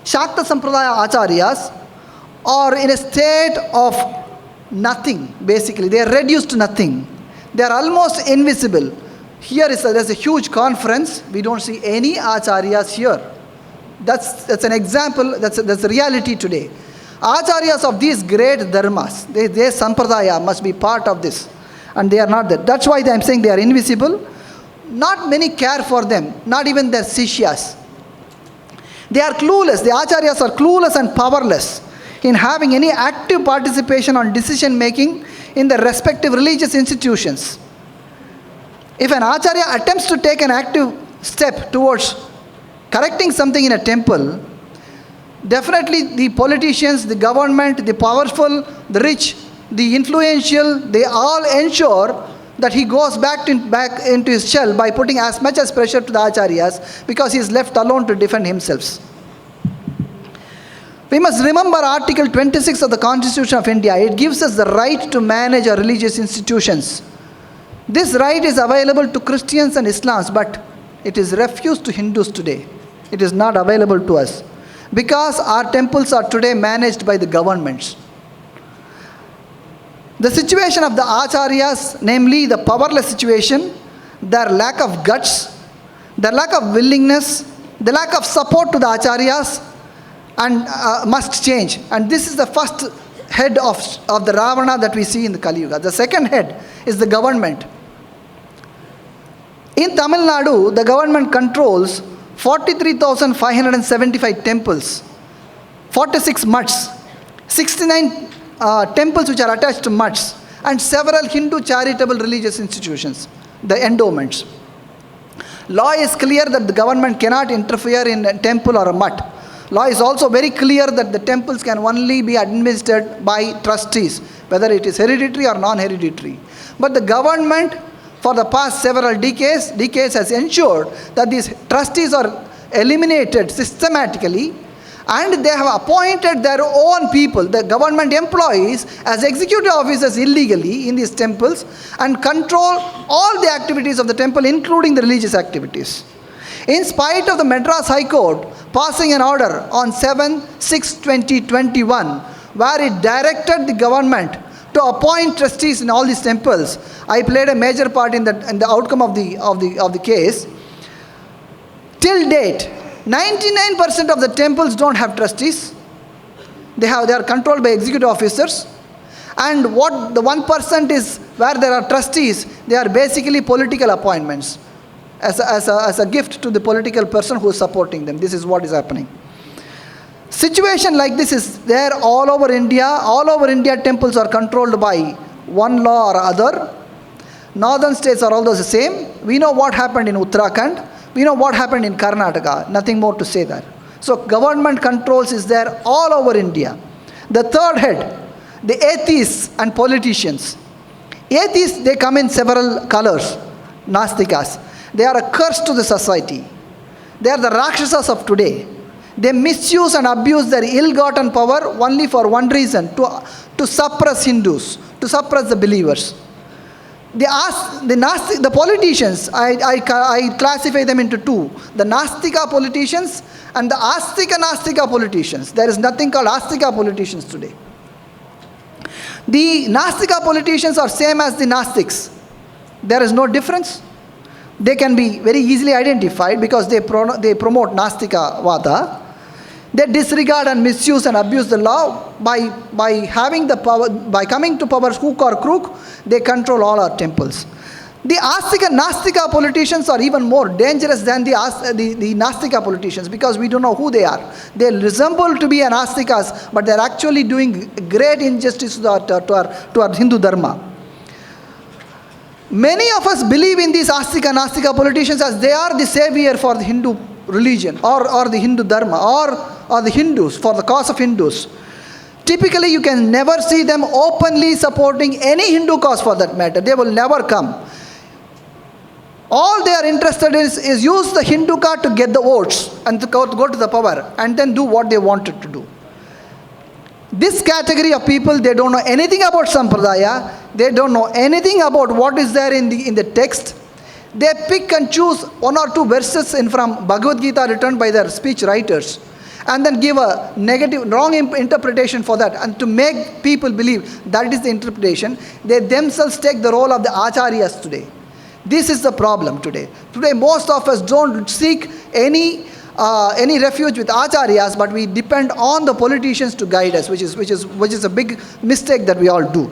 Shakta Sampradaya Acharyas are in a state of nothing, basically. They are reduced to nothing. They are almost invisible. There's a huge conference. We don't see any Acharyas here. That's an example, that's the reality today. Acharyas of these great dharmas, their sampradaya must be part of this. And they are not there. That's why I'm saying they are invisible. Not many care for them, not even their sishyas. They are clueless. The Acharyas are clueless and powerless in having any active participation on decision making in the respective religious institutions. If an Acharya attempts to take an active step towards correcting something in a temple, definitely the politicians, the government, the powerful, the rich, the influential, they all ensure that he goes back into his shell by putting as much as pressure to the Acharyas, because he is left alone to defend himself. We must remember Article 26 of the Constitution of India. It gives us the right to manage our religious institutions. This right is available to Christians and Islams, but it is refused to Hindus today. It is not available to us, because our temples are today managed by the governments. The situation of the Acharyas, namely the powerless situation, their lack of guts, their lack of willingness, the lack of support to the Acharyas, and must change. And this is the first head of the Ravana that we see in the Kali Yuga. The second head is the government. In Tamil Nadu, the government controls 43,575 temples, 46 mutts, 69 temples which are attached to mutts, and several Hindu charitable religious institutions, the endowments. Law is clear that the government cannot interfere in a temple or a mutt. Law is also very clear that the temples can only be administered by trustees, whether it is hereditary or non-hereditary. But the government, for the past several decades has ensured that these trustees are eliminated systematically, and they have appointed their own people, the government employees, as executive officers illegally in these temples, and control all the activities of the temple, including the religious activities. In spite of the Madras High Court passing an order on 7/6/2021, where it directed the government to appoint trustees in all these temples. I played a major part in the outcome of the case. Till date, 99% of the temples don't have trustees. They are controlled by executive officers. And what the 1% is where there are trustees, they are basically political appointments as a gift to the political person who is supporting them. This is what is happening. Situation like this is there all over India. All over India, temples are controlled by one law or other. Northern states are all those the same. We know what happened in Uttarakhand. We know what happened in Karnataka. Nothing more to say there. So government controls is there all over India. The third head, the atheists and politicians. Atheists, they come in several colors. Nastikas. They are a curse to the society. They are the Rakshasas of today. They misuse and abuse their ill-gotten power only for one reason, to suppress Hindus, to suppress the believers. The politicians, I classify them into two. The Nastika politicians and the Astika-Nastika politicians. There is nothing called Astika politicians today. The Nastika politicians are same as the Nastiks. There is no difference. They can be very easily identified because they promote Nastika Vada. They disregard and misuse and abuse the law by having the power, by coming to power hook or crook, they control all our temples. The Astika Nastika politicians are even more dangerous than the Nastika politicians because we don't know who they are. They resemble to be an Astikas, but they are actually doing great injustice to our Hindu Dharma. Many of us believe in these Astika Nastika politicians as they are the savior for the Hindu religion or the Hindu Dharma or the Hindus, for the cause of Hindus. Typically, you can never see them openly supporting any Hindu cause for that matter. They will never come. All they are interested in is use the Hindu card to get the votes and to go to the power and then do what they wanted to do. This category of people, they don't know anything about Sampradaya. They don't know anything about what is there in the text. They pick and choose one or two verses from Bhagavad Gita written by their speech writers and then give a negative, wrong interpretation for that. And to make people believe that is the interpretation, they themselves take the role of the acharyas today. This is the problem today. Today, most of us don't seek any refuge with acharyas, but we depend on the politicians to guide us, which is a big mistake that we all do.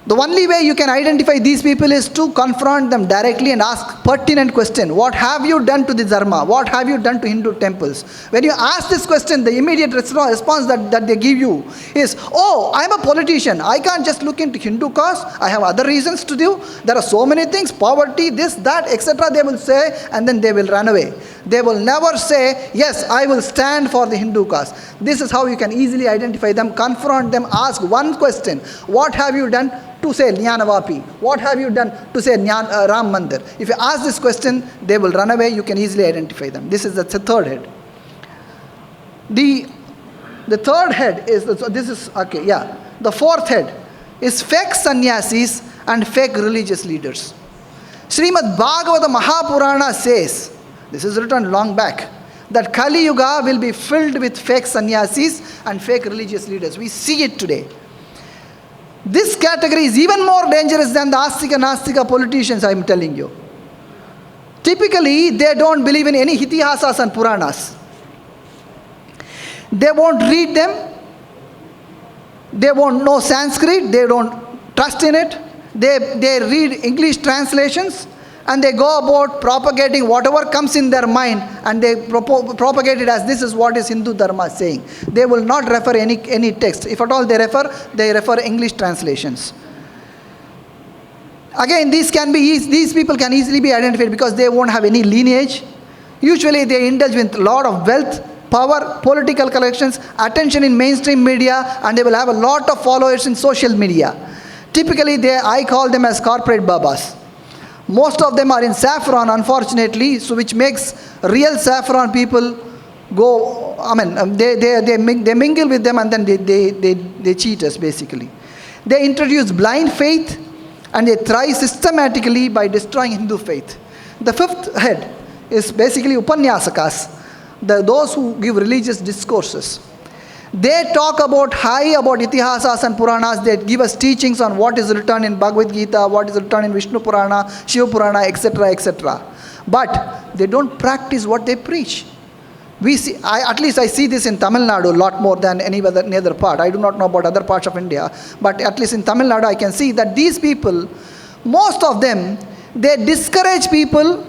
The only way you can identify these people is to confront them directly and ask pertinent question. What have you done to the Dharma? What have you done to Hindu temples? When you ask this question, the immediate response that they give you is, oh, I'm a politician. I can't just look into Hindu cause. I have other reasons to do. There are so many things, poverty, this, that, etc. They will say, and then they will run away. They will never say, yes, I will stand for the Hindu cause. This is how you can easily identify them, confront them, ask one question. What have you done to say Jnanavapi? What have you done to say Ram Mandir? If you ask this question, they will run away. You can easily identify them. This is the third head. The third head is, the fourth head is fake sannyasis and fake religious leaders. Srimad Bhagavata Mahapurana says, this is written long back, that Kali Yuga will be filled with fake sannyasis and fake religious leaders. We see it today. This category is even more dangerous than the Astika Nastika politicians, I am telling you. Typically, they don't believe in any Itihasas and Puranas. They won't read them. They won't know Sanskrit. They don't trust in it. They read English translations and they go about propagating whatever comes in their mind and they propagate it as this is what is Hindu Dharma saying. They will not refer any text. If at all they refer English translations. Again, these people can easily be identified because they won't have any lineage. Usually they indulge with a lot of wealth, power, political connections, attention in mainstream media, and they will have a lot of followers in social media. Typically, I call them as corporate babas. Most of them are in saffron, unfortunately, so which makes real saffron people go, they mingle with them and then they cheat us, basically. They introduce blind faith and they thrive systematically by destroying Hindu faith. The fifth head is basically Upanyasakas, those who give religious discourses. They talk about high about itihasas and Puranas. They give us teachings on what is written in Bhagavad Gita, what is written in Vishnu Purana, Shiva Purana, etc., etc. But they don't practice what they preach. We see, at least I see this in Tamil Nadu a lot more than any other part. I do not know about other parts of India, but at least in Tamil Nadu I can see that these people, most of them, they discourage people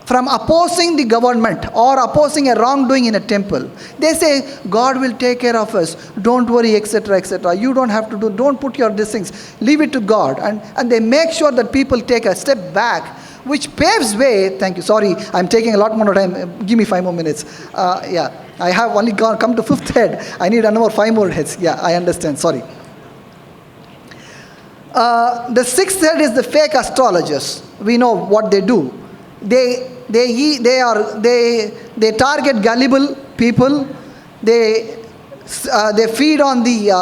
from opposing the government or opposing a wrongdoing in a temple. They say, God will take care of us, don't worry, etc., etc. You don't have to do, don't put your these things, leave it to God. And they make sure that people take a step back, which paves way. Thank you, sorry, I'm taking a lot more time, give me 5 more minutes. Yeah, I have only come to 5th head, I need another 5 more heads. Yeah, I understand, sorry. The 6th head is the fake astrologers. We know what they do. They target gullible people. They feed on the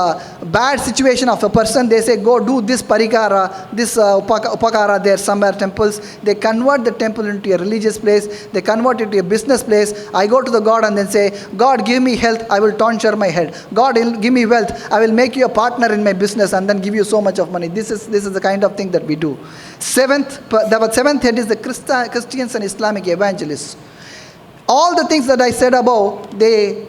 bad situation of a person. They say, go do this parikara, this upakara there somewhere, temples. They convert the temple into a religious place. They convert it to a business place. I go to the God and then say, God, give me health, I will tonsure my head. God, give me wealth, I will make you a partner in my business and then give you so much of money. This is the kind of thing that we do. The 7th head is the Christians and Islamic evangelists. All the things that I said above, they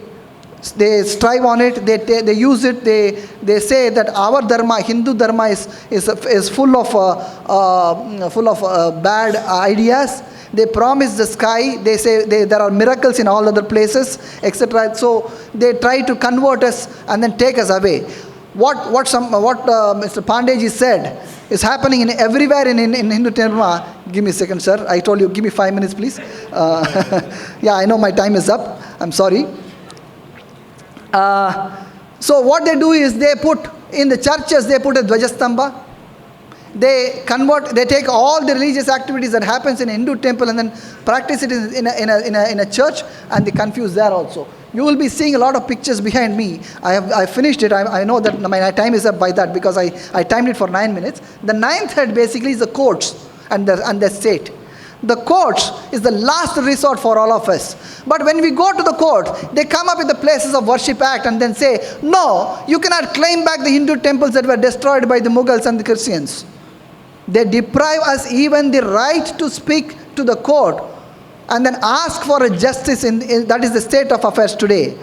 strive on it, they use it, they say that our dharma, Hindu dharma is full of bad ideas. They promise the sky, they say there are miracles in all other places, etc. So they try to convert us and then take us away. What Mr. Pandeyji said is happening everywhere in Hindu dharma. Give me a second, sir. I told you, give me 5 minutes, please. Yeah, I know my time is up. I'm sorry. So what they do is they put in the churches, they put a Dvajastamba. They take all the religious activities that happens in a Hindu temple and then practice it in a church, and they confuse there also. You will be seeing a lot of pictures behind me. I finished it. I know that my time is up by that because I timed it for 9 minutes. The 9th head basically is the courts and the state. The courts is the last resort for all of us. But when we go to the court, they come up with the Places of Worship Act and then say, no, you cannot claim back the Hindu temples that were destroyed by the Mughals and the Christians. They deprive us even the right to speak to the court and then ask for a justice. That is the state of affairs today.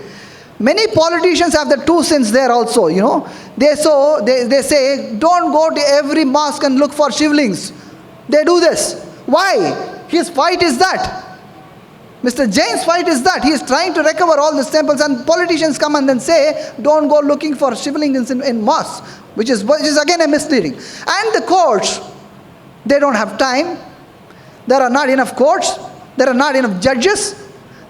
Many politicians have the 2 cents there also, you know. They say, don't go to every mosque and look for shivlings. They do this. Why? His fight is that. Mr. Jain's fight is that. He is trying to recover all these temples, and politicians come and then say, don't go looking for shivlings in mosques, which is again a misleading. And the courts, they don't have time. There are not enough courts. There are not enough judges.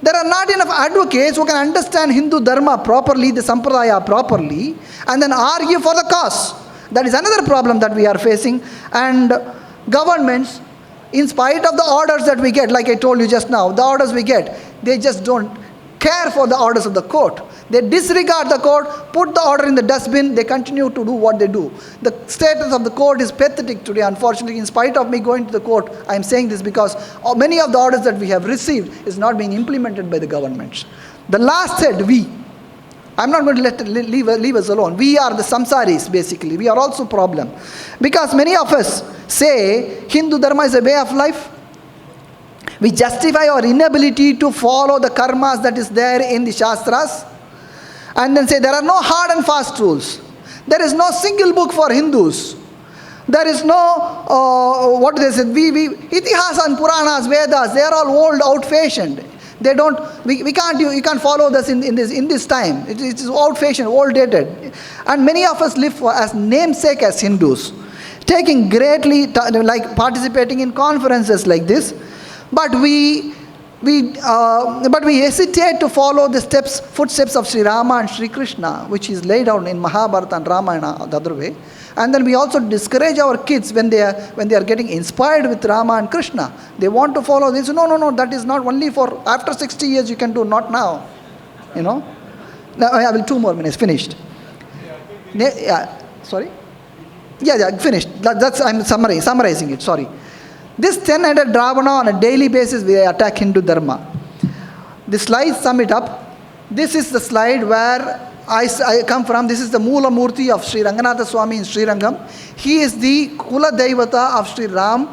There are not enough advocates who can understand Hindu dharma properly, the sampradaya properly, and then argue for the cause. That is another problem that we are facing. And governments, in spite of the orders that we get, like I told you just now, the orders we get, they just don't care for the orders of the court. They disregard the court, put the order in the dustbin, they continue to do what they do. The status of the court is pathetic today, unfortunately. In spite of me going to the court, I am saying this because many of the orders that we have received is not being implemented by the governments. The last head, we. I'm not going to leave us alone. We are the samsaris, basically. We are also a problem. Because many of us say Hindu dharma is a way of life. We justify our inability to follow the karmas that is there in the Shastras. And then say there are no hard and fast rules. There is no single book for Hindus. There is no, what they said, Itihasa and Puranas, Vedas, they are all old, old-fashioned. They don't, you can't follow this in this time. It is old-fashioned, old-dated. And many of us live as namesake as Hindus, taking greatly, like participating in conferences like this. But we hesitate to follow the footsteps of Sri Rama and Sri Krishna, which is laid out in Mahabharata and Ramayana the other way. And then we also discourage our kids when they are getting inspired with Rama and Krishna. They want to follow this. No, that is not only for after 60 years you can do, not now. You know. Now I will 2 more minutes, finished. Yeah, sorry? Yeah, finished. I'm summarizing it, sorry. This 10-headed Dravana on a daily basis, they attack Hindu dharma. The slides sum it up. This is the slide where I come from, this is the Moola Murti of Sri Ranganatha Swami in Sri Rangam. He is the Kula Devata of Sri Ram,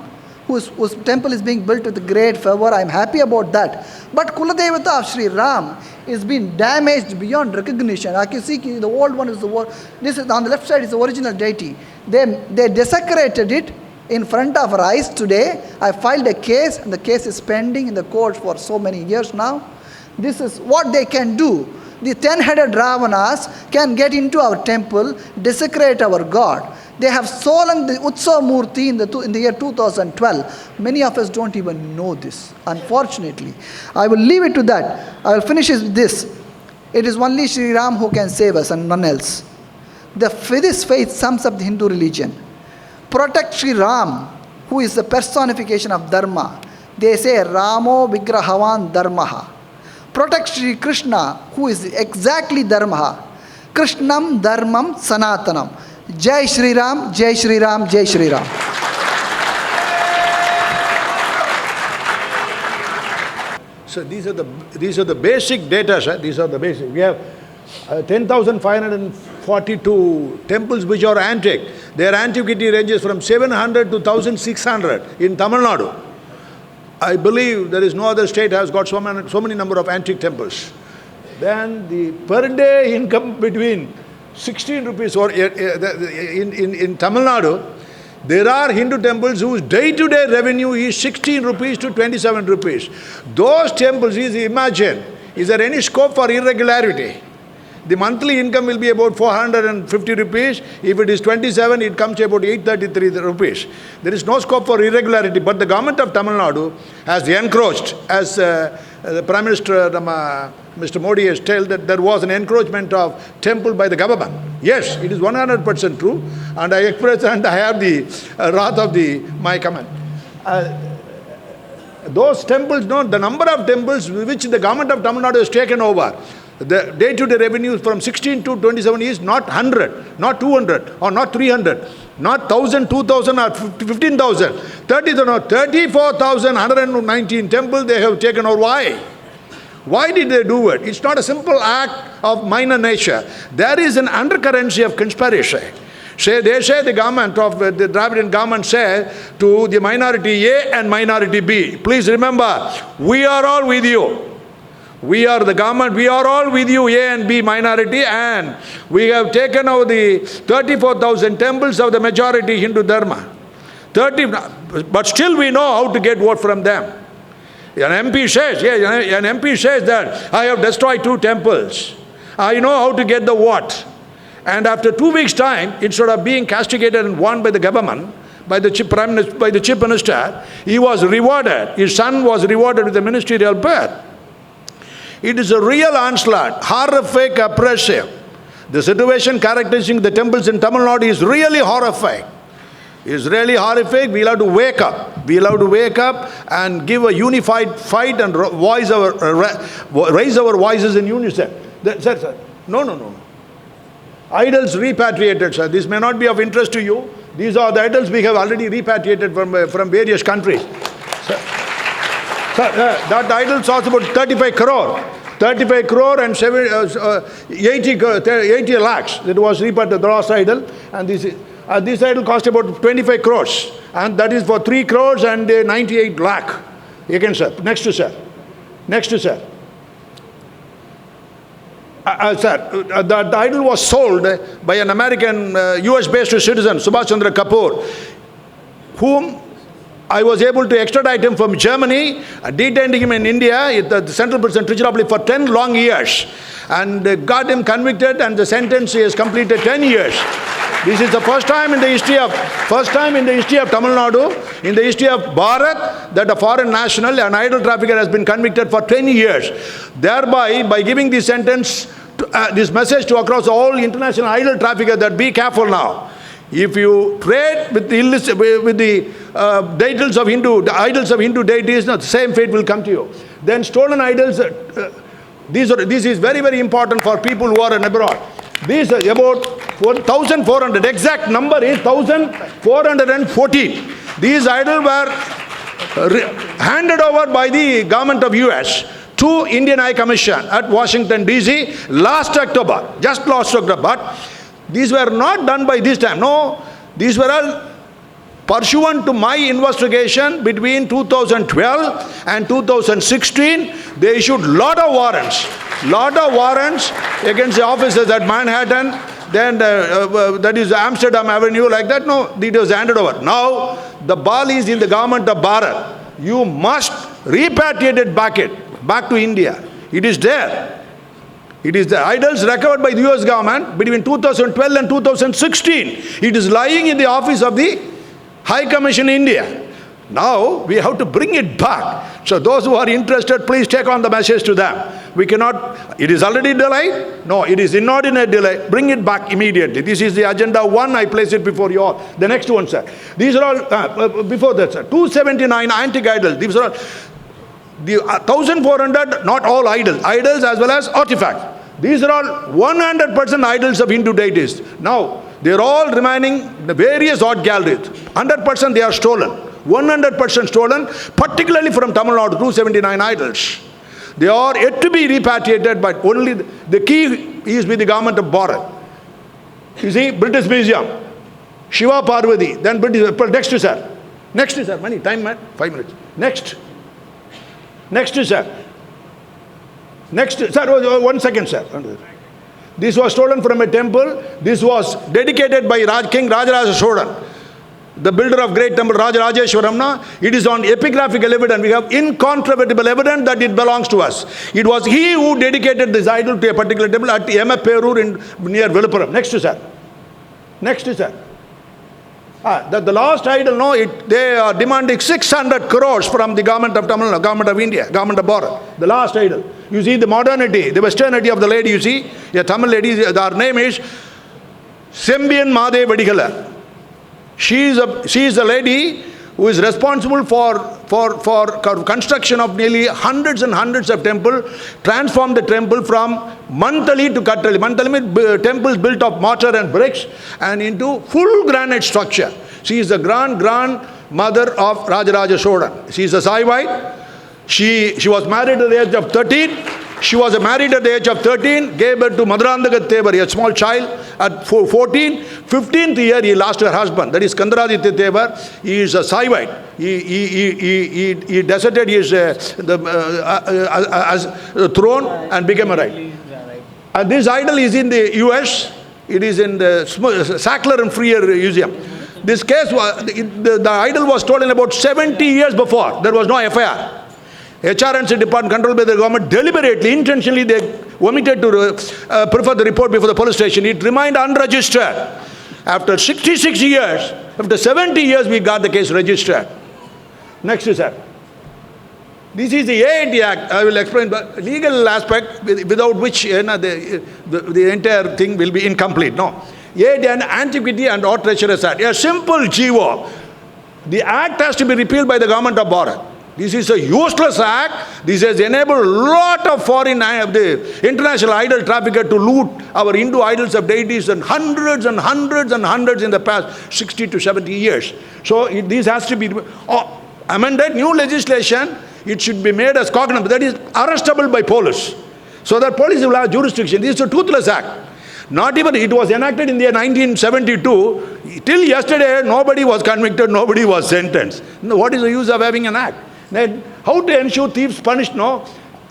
whose temple is being built with great fervor. I am happy about that. But Kula Devata of Sri Ram is being damaged beyond recognition. Like you see, the old one is this is on the left side is the original deity. They desecrated it in front of our eyes today. I filed a case, and the case is pending in the court for so many years now. This is what they can do. The 10-headed Ravanas can get into our temple, desecrate our God. They have stolen the Utsav Murti in the year 2012. Many of us don't even know this, unfortunately. I will leave it to that. I will finish with this. It is only Sri Ram who can save us and none else. This faith sums up the Hindu religion. Protect Sri Ram, who is the personification of Dharma. They say Ramo Vigrahavan Dharmaha. Protect Sri Krishna, who is exactly Dharma. Krishnam Dharmam Sanatanam. Jai Shri Ram, Jai Shri Ram, Jai Shri Ram. So these are the basic data, sir. These are the basic. We have 10,542 temples which are antique. Their antiquity ranges from 700 to 1,600 in Tamil Nadu. I believe there is no other state has got so many number of antique temples. Then the per day income between 16 rupees or in Tamil Nadu, there are Hindu temples whose day-to-day revenue is 16 rupees to 27 rupees. Those temples, imagine, is there any scope for irregularity? The monthly income will be about 450 rupees. If it is 27, it comes to about 833 rupees. There is no scope for irregularity. But the government of Tamil Nadu has encroached, as the Prime Minister Mr. Modi has told that there was an encroachment of temple by the government. Yes, it is 100% true. And I express and I have the wrath of my comment. Those temples, the number of temples which the government of Tamil Nadu has taken over, the day-to-day revenue from 16 to 27 is not 100, not 200, or not 300, not 1,000, 2,000 or 15,000, 30,000, 34,119 temples they have taken over. Why? Why did they do it? It's not a simple act of minor nature. There is an undercurrency of conspiracy. They say the government of the Dravidian government says to the minority A and minority B, please remember, we are all with you. We are the government, we are all with you, A and B minority, and we have taken over the 34,000 temples of the majority Hindu Dharma. But still we know how to get vote from them. An MP says, an MP says that I have destroyed 2 temples. I know how to get the vote. And after 2 weeks' time, instead of being castigated and warned by the government, by the chief minister, he was rewarded. His son was rewarded with the ministerial berth. It is a real onslaught, horrific, oppressive. The situation characterizing the temples in Tamil Nadu is really horrific. It's really horrific. We'll have to wake up. We'll have to wake up and give a unified fight and raise our voices in unison. Sir. No. Idols repatriated, sir. This may not be of interest to you. These are the idols we have already repatriated from various countries. Sir, that idol costs about 35 crore. 35 crore and 80 lakhs. That was repatriated, the last idol. And this idol cost about 25 crores. And that is for 3 crores and 98 lakh. Again, sir. Next to sir. Sir, the idol was sold by an American, US-based citizen, Subhash Chandra Kapoor, whom I was able to extradite him from Germany, detaining him in India at the Central Prison Trichinopoli for 10 long years, and got him convicted, and the sentence he has completed 10 years. This is the first time in the history of Tamil Nadu, in the history of Bharat, that a foreign national, an idol trafficker, has been convicted for 10 years. Thereby, by giving this sentence, this message to across all international idol traffickers, that be careful now. If you trade with the idols of Hindu deities, the same fate will come to you. Then stolen idols, this is very, very important for people who are abroad. These are about 1,400. Exact number is 1,414. These idols were handed over by the government of US to Indian High Commission at Washington, D.C. last October, just last October. But these were not done by this time. No, these were all pursuant to my investigation between 2012 and 2016. They issued lot of warrants against the officers at Manhattan, then that is Amsterdam Avenue, like that. No, it was handed over. Now, the ball is in the government of Bharat. You must repatriate it back to India. It is there. It is the idols recovered by the US government between 2012 and 2016. It is lying in the office of the High Commission India. Now, we have to bring it back. So those who are interested, please take on the message to them. We cannot, it is already delayed. No, it is inordinate delay. Bring it back immediately. This is the agenda 1. I place it before you all. The next one, sir. These are all, before that, sir. 279 antique idols. These are all, the 1,400, not all idols. Idols as well as artifacts. These are all 100% idols of Hindu deities. Now, they are all remaining in the various art galleries. 100% they are stolen. 100% stolen, particularly from Tamil Nadu, 279 idols. They are yet to be repatriated, but only the key is with the government of Bharat. You see, British Museum, Shiva Parvati, then British, next to sir. Next to sir, money, time man, 5 minutes. Next to sir. Next, sir, 1 second, sir. This was stolen from a temple. This was dedicated by King Rangarajan Cholan, the builder of great temple Rajarajeshwaram. It is on epigraphical evidence. We have incontrovertible evidence that it belongs to us. It was he who dedicated this idol to a particular temple at Emapperur near Viluppuram. Next to sir. The last idol, no, they are demanding 600 crores from the government of Tamil Nadu, government of India, government of Bharat. The last idol. You see the modernity, the westernity of the lady, you see. A Tamil lady, her name is Sembian Made Vadigala. She is a lady who is responsible for construction of nearly hundreds and hundreds of temples, transformed the temple from Mantali to Kattali. Mantali means temples built of mortar and bricks and into full granite structure. She is the grandmother of Rajaraja Cholan. She is a Saivite. She was married at the age of 13. She was married at the age of 13, gave birth to Madurandaga, a small child, at 14. 15th year, he lost her husband. That is Kandaraditya Tevar. He is a Saivite. He deserted his throne and became a right. And this idol is in the US. It is in the Sackler and Freer Museum. This case, the idol was stolen about 70 years before. There was no FIR. HRNC department controlled by the government deliberately, intentionally, they omitted to prefer the report before the police station. It remained unregistered. After 66 years, after 70 years, we got the case registered. Next, sir. This is the AIT Act. I will explain the legal aspect without which the entire thing will be incomplete. No. AIT and Antiquity and Art Treasurers Act. A simple GO. The act has to be repealed by the government of Bharat. This is a useless act. This has enabled a lot of foreign, the international idol trafficker to loot our Hindu idols of deities and hundreds and hundreds and hundreds in the past 60 to 70 years. So this has to be amended. New legislation, it should be made as cognizable. That is arrestable by police. So that police will have jurisdiction. This is a toothless act. Not even, it was enacted in the year 1972. Till yesterday, nobody was convicted, nobody was sentenced. What is the use of having an act? Then how to ensure thieves punished? No,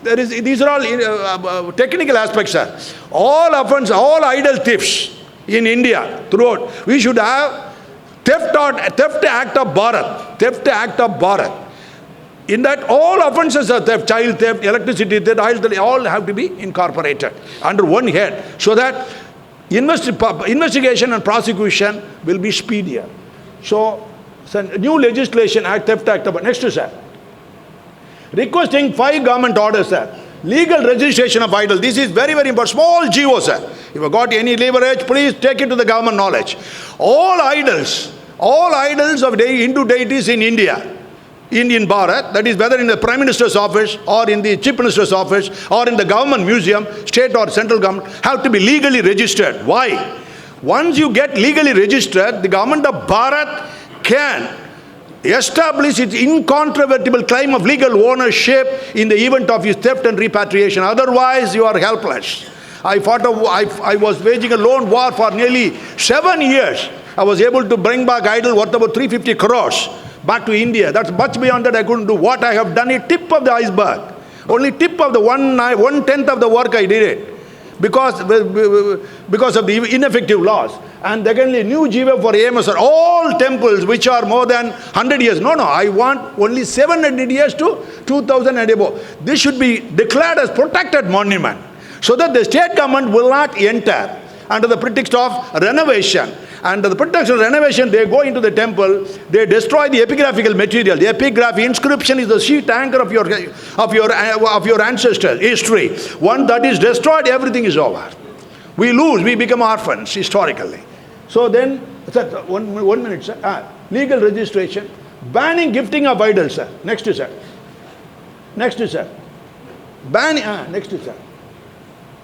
these are all technical aspects, sir. All offense, all idol thefts in India throughout. We should have theft act of Bharat. Theft act of Bharat. In that, all offenses are theft, child theft, electricity theft, oil theft, all have to be incorporated under one head, so that investigation and prosecution will be speedier. So, new legislation, theft act of next, sir. Requesting 5 government orders, sir. Legal registration of idol. This is very, very important. Small GO, sir. If you got any leverage, please take it to the government knowledge. All idols of Hindu deities in India, in Bharat, that is whether in the Prime Minister's office or in the Chief Minister's office or in the government museum, state or central government, have to be legally registered. Why? Once you get legally registered, the government of Bharat can establish its incontrovertible claim of legal ownership in the event of his theft and repatriation. Otherwise, you are helpless. I was waging a lone war for nearly 7 years. I was able to bring back idol worth about 350 crores back to India. That's much beyond that I couldn't do. What I have done is tip of the iceberg. Only tip of the 1/10 of the work I did it. Because of the ineffective laws. And secondly, new jiva for AMS are all temples which are more than 100 years. No, I want only 700 years to 2000 and above. This should be declared as protected monument, so that the state government will not enter under the pretext of renovation. Under the pretext of renovation, they go into the temple, they destroy the epigraphical material. The epigraph inscription is the sheet anchor of your ancestors' history. Once that is destroyed, everything is over. We lose, we become orphans historically. So then, sir, one minute, sir. Legal registration, banning gifting of idols, sir. Next, sir. Banning, next, sir.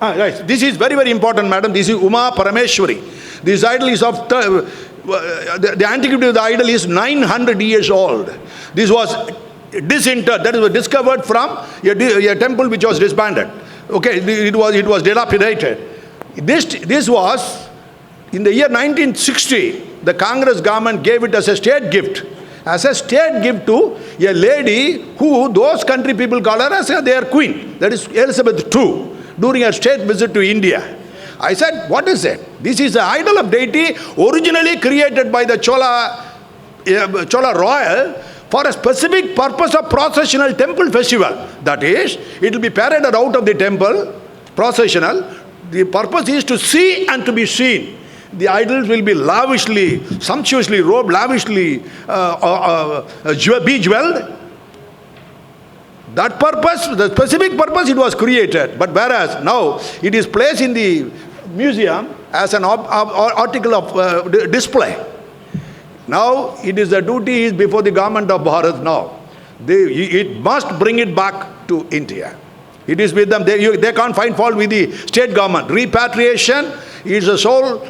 Right. This is very, very important, madam. This is Uma Parameshwari. This idol is of, the antiquity of the idol is 900 years old. This was disinterred, that was discovered from a temple which was disbanded. Okay, it was dilapidated. This was, in the year 1960, the Congress government gave it as a state gift. As a state gift to a lady who those country people call her as their queen. That is Elizabeth II, during her state visit to India. I said, what is it? This is the idol of deity originally created by the Chola royal for a specific purpose of processional temple festival. That is, it will be paraded out of the temple, processional. The purpose is to see and to be seen. The idols will be lavishly, sumptuously robed, lavishly bejeweled. That purpose, the specific purpose, it was created. But whereas now it is placed in the museum as an article of display. Now it is the duty is before the government of Bharat now. It must bring it back to India. It is with them. They can't find fault with the state government. Repatriation is the sole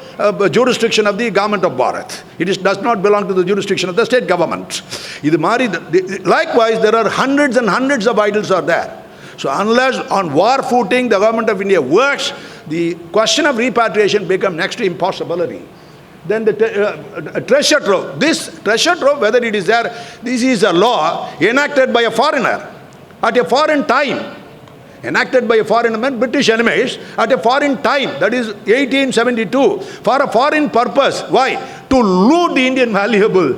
jurisdiction of the government of Bharat. It does not belong to the jurisdiction of the state government. Likewise, there are hundreds and hundreds of idols are there. So unless on war footing the government of India works, the question of repatriation becomes next to impossibility. Then the treasure trove. This treasure trove, whether it is there, this is a law enacted by a foreigner at a foreign time. Enacted by a foreign British enemies at a foreign time, that is 1872, for a foreign purpose. Why? To loot the Indian valuable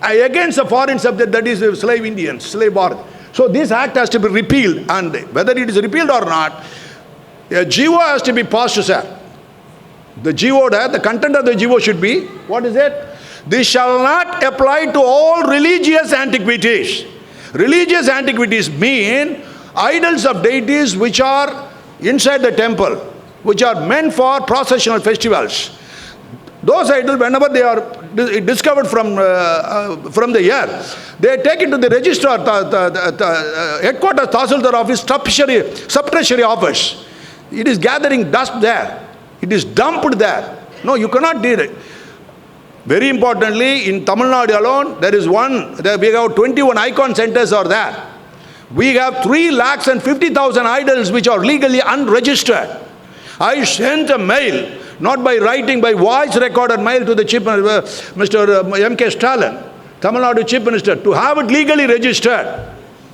against a foreign subject, that is slave Indians, slave Bharat. So this act has to be repealed, and whether it is repealed or not, a jiva has to be passed, sir. The jiva, the content of the jiva should be, what is it? This shall not apply to all religious antiquities. Religious antiquities mean idols of deities which are inside the temple, which are meant for processional festivals. Those idols, whenever they are discovered from the earth, they are taken to the registrar, headquarters, Tahsildar office, sub-treasury office. It is gathering dust there. It is dumped there. No, you cannot do it. Very importantly, in Tamil Nadu alone, we have 21 icon centers are there. We have 350,000 idols which are legally unregistered. I sent a mail, not by writing, by voice recorded mail to the Chief Mr. M.K. Stalin, Tamil Nadu Chief Minister, to have it legally registered.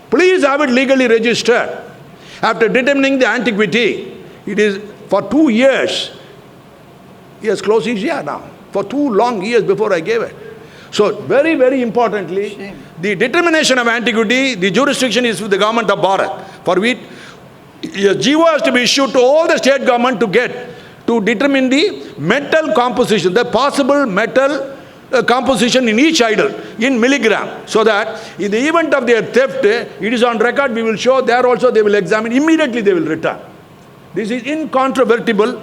Please have it legally registered. After determining the antiquity, it is for 2 years. He has closed his year now. For 2 long years before I gave it. So very, very importantly, the determination of antiquity, the jurisdiction is with the government of Bharat. For which a jiva has to be issued to all the state government to determine the metal composition, the possible metal composition in each idol in milligram, so that in the event of their theft, it is on record, we will show, there also they will examine, immediately they will return. This is incontrovertible,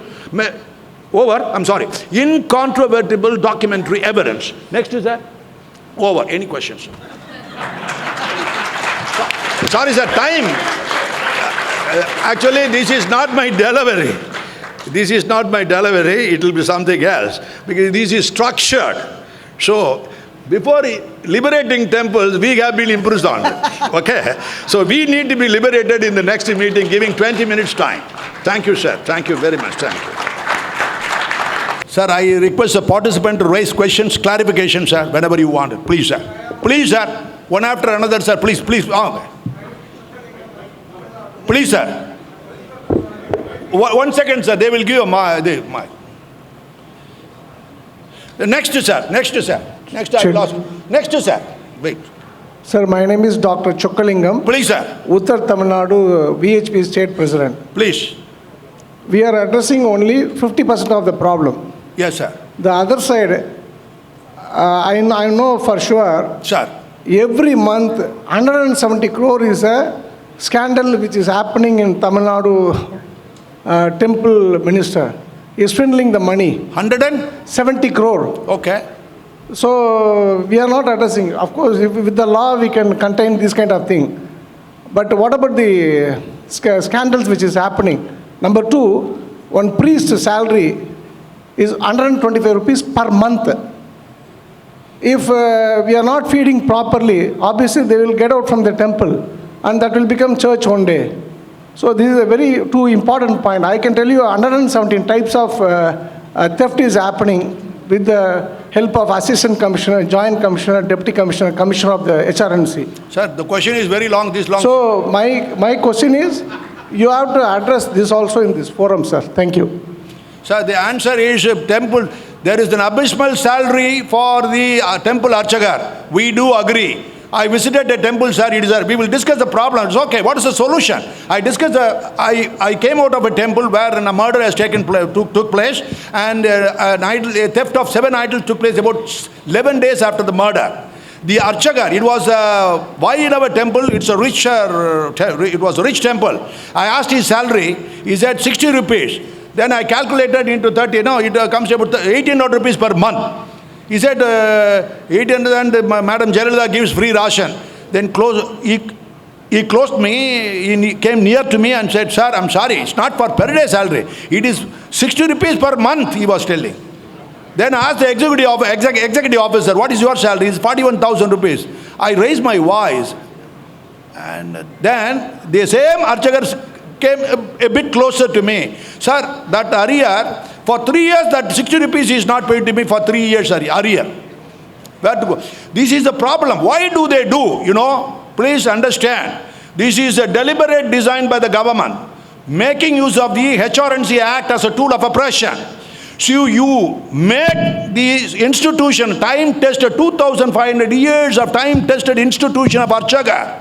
incontrovertible documentary evidence. Next is that. Over. Any questions? Sorry, sir, time. Actually, this is not my delivery. This is not my delivery. It will be something else. Because this is structured. So, Before liberating temples, we have been imprisoned. Okay? So we need to be liberated in the next meeting, giving 20 minutes time. Thank you, sir. Thank you very much. Thank you. Sir, I request the participant to raise questions, clarification, sir, whenever you want it. Please, sir. Please, sir. One after another, sir. Please, please. Oh. Please, sir. 1 second, sir. They will give you my. Next, sir. Next, sir. Next, I lost. Next, sir. Wait. Sir, my name is Dr. Chokkalingam. Please, sir. Uttar Tamil Nadu VHP State President. Please. We are addressing only 50% of the problem. Yes, sir. The other side, I know for sure, Sir. every month 170 crore is a scandal which is happening in Tamil Nadu temple minister. He is swindling the money. 170 crore. Okay. So we are not addressing. Of course, if with the law we can contain this kind of thing. But what about the scandals which is happening? Number two, one priest's salary is 125 rupees per month. If we are not feeding properly, obviously they will get out from the temple and that will become church one day. So this is a very two important point. I can tell you 117 types of theft is happening with the help of Assistant Commissioner, Joint Commissioner, Deputy Commissioner, Commissioner of the HRMC. Sir, the question is very long, this long. So my question is, you have to address this also in this forum, sir. Thank you. Sir, the answer is temple. There is an abysmal salary for the temple archagar. We do agree. I visited a temple, sir. We will discuss the problem. It's okay. What is the solution? I came out of a temple where a murder has took place, and a theft of 7 idols took place about 11 days after the murder. The archagar, it was why in our temple? It was a rich temple. I asked his salary. He said 60 rupees. Then I calculated into 30. No, it comes to about 1800 rupees per month. He said 800 and Madam Jarila gives free ration. Then he closed me, he came near to me and said, sir, I'm sorry, it's not for per day salary. It is 60 rupees per month, he was telling. Then I asked the executive officer, what is your salary? It's 41,000 rupees. I raised my voice. And then the same archagars came a bit closer to me. Sir, that arrear, for 3 years, that 60 rupees is not paid to me for 3 years arrear. Where to go? This is the problem. Why do they do? You know, please understand. This is a deliberate design by the government, making use of the HRNC Act as a tool of oppression. So you make the institution, time-tested, 2,500 years of time-tested institution of Archaga.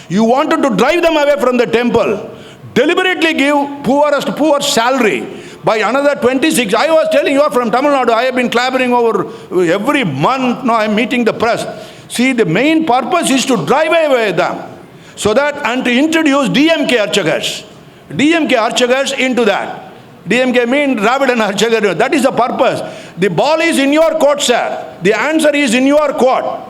You wanted to drive them away from the temple. Deliberately give poorest poor salary. By another 26, I was telling you, from Tamil Nadu, I have been clamoring over every month. Now I am meeting the press. See, the main purpose is to drive away them. So that, and to introduce DMK Archagars. DMK Archagars into that. DMK means Dravid and Archagar. That is the purpose. The ball is in your court, sir. The answer is in your court.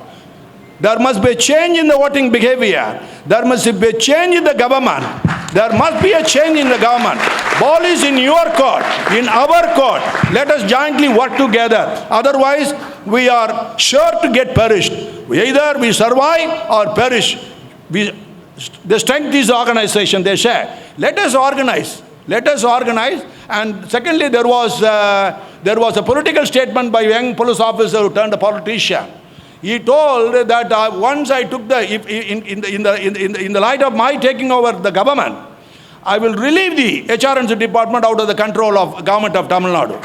There must be a change in the voting behavior. There must be a change in the government. There must be a change in the government. Ball is in your court, in our court. Let us jointly work together. Otherwise, we are sure to get perished. Either we survive or perish. The strength is organization, they say. Let us organize. Let us organize. And secondly, there was a political statement by a young police officer who turned a politician. He told that once I took in the light of my taking over the government, I will relieve the HRNC department out of the control of government of Tamil Nadu.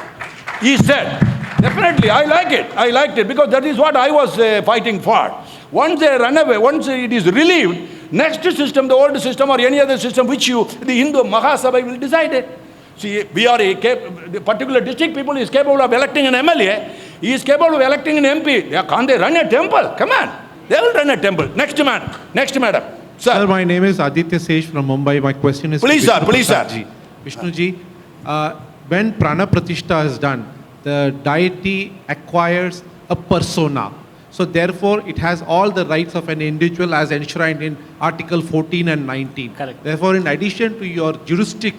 He said, definitely, I like it. I liked it because that is what I was fighting for. Once they run away, once it is relieved, next system, the old system or any other system which the Hindu Mahasabha will decide it. See, we are the particular district people is capable of electing an MLA. He is capable of electing an MP. Can't they run a temple? Come on. They will run a temple. Next man. Next madam. Sir, my name is Aditya Sesh from Mumbai. My question is please, sir. Please, sir. Vishnu ji, when Prana Pratishtha is done, the deity acquires a persona. So therefore, it has all the rights of an individual as enshrined in Article 14 and 19. Correct. Therefore, in addition to your juristic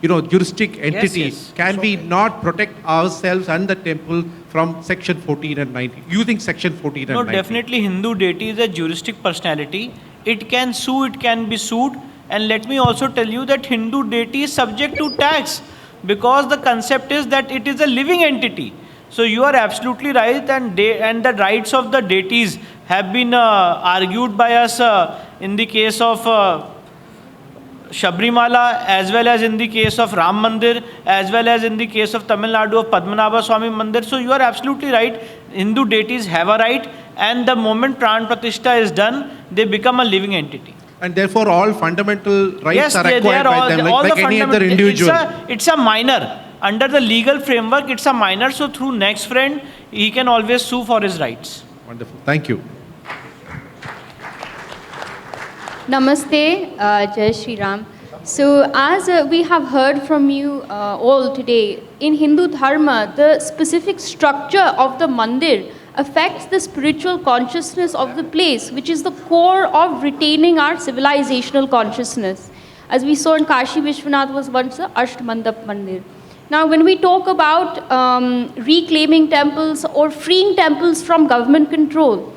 entity, Yes. can we not protect ourselves and the temple from section 14 and 19, using section 14 and No, 19? definitely Hindu deity is a juristic personality. It can sue, it can be sued. And let me also tell you that Hindu deity is subject to tax because the concept is that it is a living entity. So you are absolutely right, and the rights of the deities have been argued by us in the case of Shabrimala, as well as in the case of Ram Mandir, as well as in the case of Tamil Nadu of Padmanabha Swami Mandir. So you are absolutely right. Hindu deities have a right, and the moment Pran Pratishtha is done, they become a living entity. And therefore, all fundamental rights Yes, are they acquired are by all, them, all like the any other fundamental. individual. It's a minor. Under the legal framework, it's a minor. So through next friend, he can always sue for his rights. Wonderful. Thank you. Namaste, Jai Shri Ram. So as we have heard from you all today, in Hindu Dharma, the specific structure of the mandir affects the spiritual consciousness of the place, which is the core of retaining our civilizational consciousness. As we saw in Kashi Vishwanath was once a Ashtmandap Mandir. Now, when we talk about reclaiming temples or freeing temples from government control,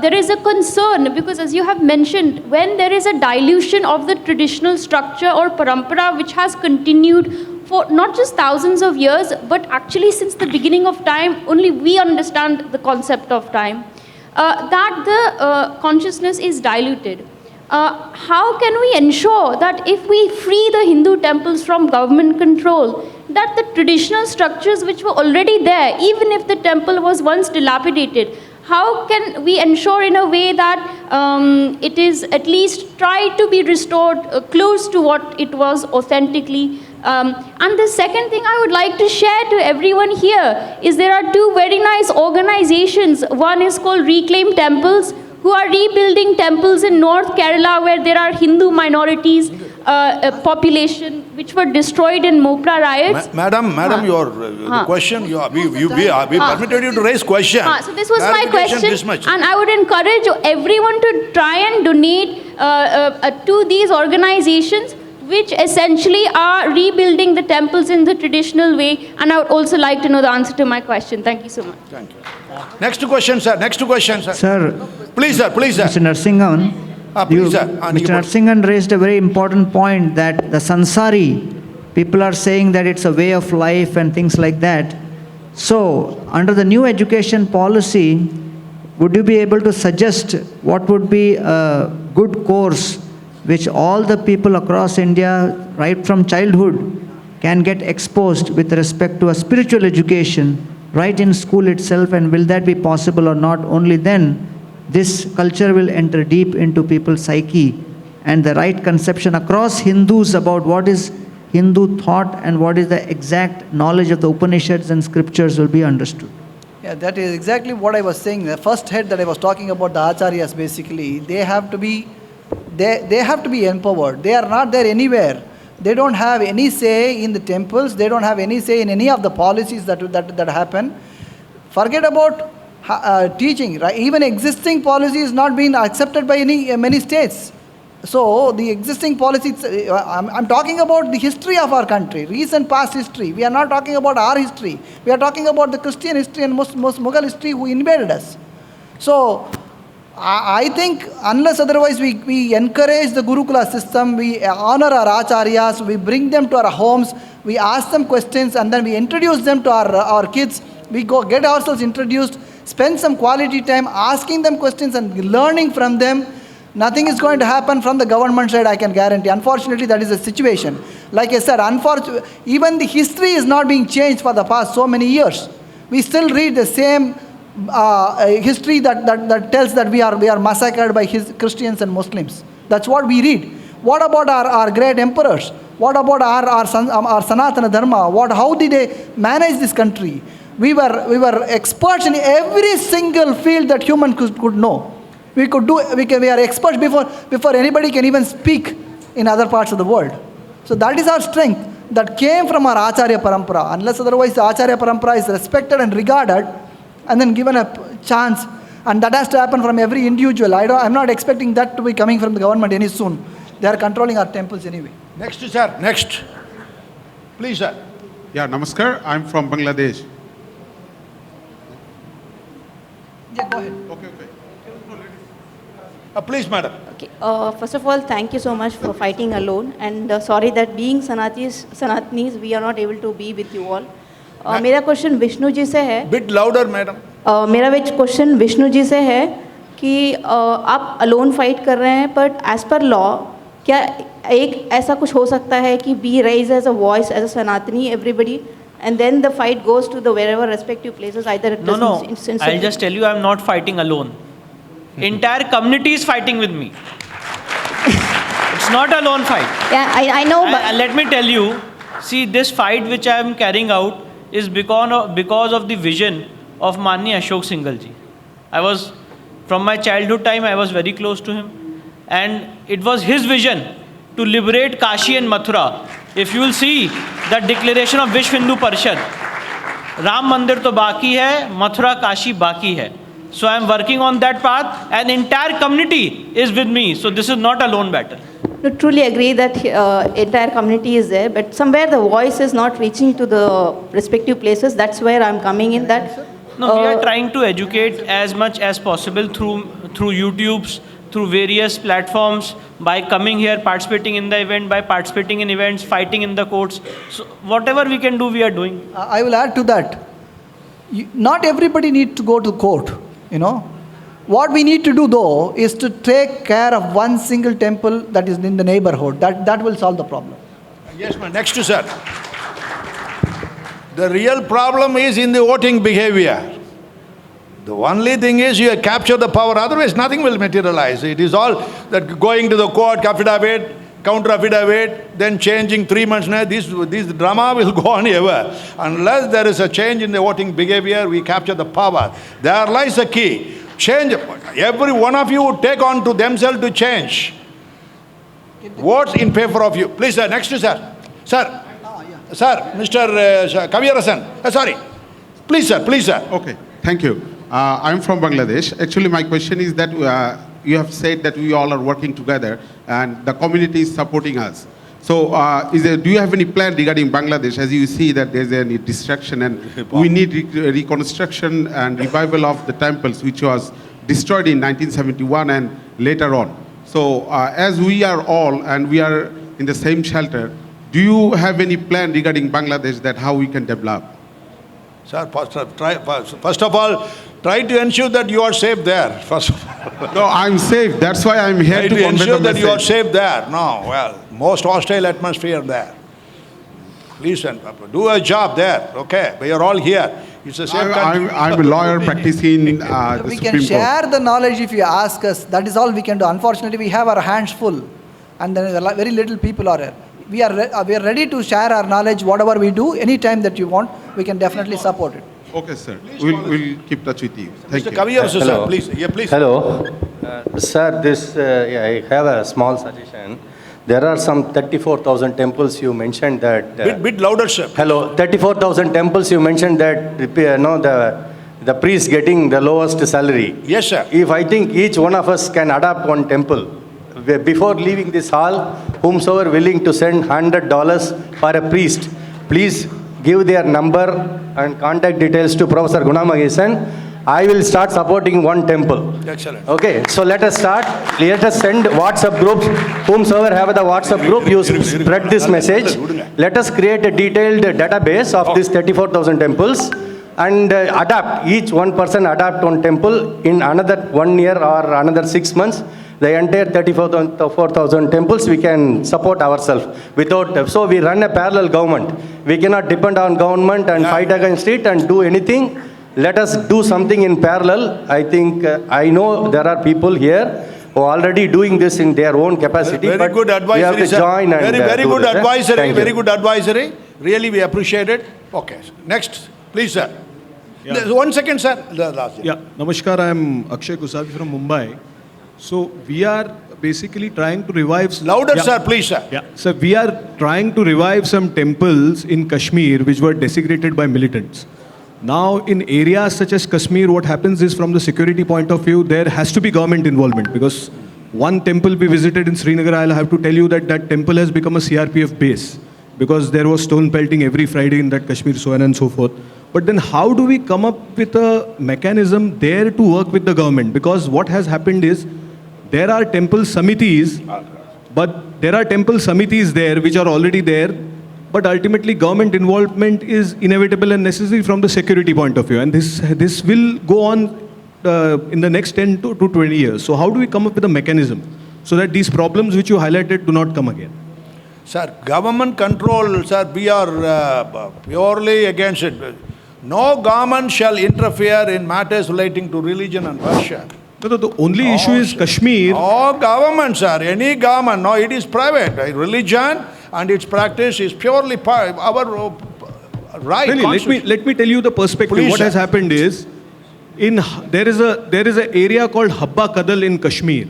there is a concern because, as you have mentioned, when there is a dilution of the traditional structure or parampara which has continued for not just thousands of years, but actually since the beginning of time, only we understand the concept of time, that the consciousness is diluted. How can we ensure that if we free the Hindu temples from government control, that the traditional structures which were already there, even if the temple was once dilapidated, how can we ensure in a way that it is at least tried to be restored close to what it was authentically? And the second thing I would like to share to everyone here is there are two very nice organizations. One is called Reclaim Temples, who are rebuilding temples in North Kerala where there are Hindu minorities population which were destroyed in Mopra riots. Madam, your question, we permitted you to raise question. So this was my question, and I would encourage everyone to try and donate to these organizations which essentially are rebuilding the temples in the traditional way, and I would also like to know the answer to my question. Thank you so much. Thank you. Next question, sir. Sir. Please, sir. Mr. Narasimhan, Mr. Narasimhan raised a very important point that the Sansari, people are saying that it's a way of life and things like that. So, under the new education policy, would you be able to suggest what would be a good course which all the people across India, right from childhood, can get exposed with respect to a spiritual education right in school itself, and will that be possible or not? Only then this culture will enter deep into people's psyche, and the right conception across Hindus about what is Hindu thought and what is the exact knowledge of the Upanishads and scriptures will be understood. Yeah, that is exactly what I was saying. The first head that I was talking about, the acharyas, basically, they have to be empowered. They are not there anywhere. They don't have any say in the temples. They don't have any say in any of the policies that happen. Forget about teaching. Right? Even existing policy is not being accepted by many states. So the existing policies, I'm talking about the history of our country, recent past history. We are not talking about our history. We are talking about the Christian history and Mughal history who invaded us. So I think unless otherwise we encourage the Gurukula system, we honor our acharyas, we bring them to our homes, we ask them questions, and then we introduce them to our kids. We go get ourselves introduced, spend some quality time asking them questions and learning from them. Nothing is going to happen from the government side, I can guarantee. Unfortunately, that is the situation. Like I said, even the history is not being changed for the past so many years. We still read the same history that tells that we are massacred by Christians and Muslims. That's what we read. What about our great emperors? What about our Sanatana Dharma? How did they manage this country? We were experts in every single field that human could know. We are experts before anybody can even speak in other parts of the world. So that is our strength that came from our Acharya Parampara. Unless otherwise the Acharya Parampara is respected and regarded and then given a chance, and that has to happen from every individual. I'm not expecting that to be coming from the government any soon. They are controlling our temples anyway. Next, sir. Next. Please, sir. Yeah, namaskar. I'm from Bangladesh. Yeah, go ahead. Please, madam. Okay. First of all, thank you so much for fighting alone, and sorry that being Sanatanis, we are not able to be with you all. मेरा question Vishnu ji से है. Bit louder, madam. मेरा question Vishnu ji से है कि आप alone fight कर रहे हैं, बट एज पर लॉ क्या एक ऐसा कुछ हो सकता है कि be rise as a voice as a Sanatani everybody and then the fight goes to the wherever respective places, either it No, I'll just tell you, I'm not fighting alone. Entire community is fighting with me. It's not a lone fight. Yeah, I know, but Let me tell you, see, this fight which I am carrying out is because of the vision of Mani Ashok Singhal ji. From my childhood time, I was very close to him. And it was his vision to liberate Kashi and Mathura. If you will see the declaration of Vishnu Hindu Parishad, Ram Mandir to baki hai, Mathura Kashi baki hai. So I am working on that path, and entire community is with me. So this is not a lone battle. I truly agree that entire community is there, but somewhere the voice is not reaching to the respective places. That's where I'm coming in. That no, we are trying to educate as much as possible through YouTubes, through various platforms, by coming here, participating in the event, by participating in events, fighting in the courts. So whatever we can do, we are doing. I will add to that. Not everybody needs to go to court, you know. What we need to do though is to take care of one single temple that is in the neighborhood. That will solve the problem. Yes, ma'am. Next, sir. The real problem is in the voting behavior. The only thing is you capture the power, otherwise nothing will materialize. It is all that going to the court, affidavit, counter affidavit, then changing 3 months. This drama will go on ever. Unless there is a change in the voting behavior, we capture the power. There lies the key. Change. Every one of you would take on to themselves to change. Votes in favor of you. Please, sir. Next, sir. Sir. Sir, Mr. Kaviyarasan. Sorry. Please, sir. Please, sir. Okay. Thank you. I'm from Bangladesh. Actually, my question is that you have said that we all are working together and the community is supporting us. So, do you have any plan regarding Bangladesh? As you see that there's any distraction and we need reconstruction and revival of the temples which was destroyed in 1971 and later on. So, as we are all and we are in the same shelter, do you have any plan regarding Bangladesh that how we can develop? Sir, first of all, try to ensure that you are safe there. First of all. No, I'm safe. That's why I'm here to ensure that you are safe there. No, well, most hostile atmosphere there. Please do a job there. Okay, we are all here. It's a safe country. I'm a lawyer practicing the We Supreme can Court. share the knowledge if you ask us. That is all we can do. Unfortunately, we have our hands full, and then very little people are here. We are ready to share our knowledge. Whatever we do, anytime that you want, we can definitely support it. Okay, sir. We'll keep touch with you. Thank Mr. you. Kaviyar, sir, please. Yeah, please. Hello. Sir, I have a small suggestion. There are some 34,000 temples you mentioned that... Bit louder, sir. Hello. 34,000 temples you mentioned that the priest getting the lowest salary. Yes, sir. If I think each one of us can adopt one temple, before leaving this hall, whomsoever willing to send $100 for a priest, please give their number and contact details to Professor Gunamagesan. I will start supporting one temple. Excellent. Okay, so let us start. Let us send WhatsApp groups. Whomsoever have the WhatsApp group, you spread this message. Let us create a detailed database of these 34,000 temples and adapt. Each one person adapt one temple in another 1 year or another 6 months. The entire 34,000 temples we can support ourselves without. So we run a parallel government. We cannot depend on government and fight against it and do anything. Let us do something in parallel. I think I know there are people here who are already doing this in their own capacity. Very good advisory, we have to sir. join and very do good this, advisory. Thank Very you. good advisory. Really, we appreciate it. Okay. Next, please, sir. Yeah. 1 second, sir. The last. Yeah. Namaskar. I am Akshay Kusavi from Mumbai. So we are basically trying to revive... Louder, sir, please, sir. Yeah. So we are trying to revive some temples in Kashmir which were desecrated by militants. Now, in areas such as Kashmir, what happens is from the security point of view, there has to be government involvement because one temple we visited in Srinagar, I'll have to tell you that that temple has become a CRPF base because there was stone pelting every Friday in that Kashmir, so on and so forth. But then how do we come up with a mechanism there to work with the government? Because what has happened is there are temple samitis, but there are temple samitis there which are already there, but ultimately government involvement is inevitable and necessary from the security point of view. And this will go on in the next 10 to 20 years. So how do we come up with a mechanism so that these problems which you highlighted do not come again? Sir, government control, sir, we are purely against it. No government shall interfere in matters relating to religion and worship. No, the only issue is Kashmir. No government, sir, any government, no, it is private. Religion and its practice is purely our right. Really, let me tell you the perspective. Please, what has happened is, there is an area called Habba Kadal in Kashmir,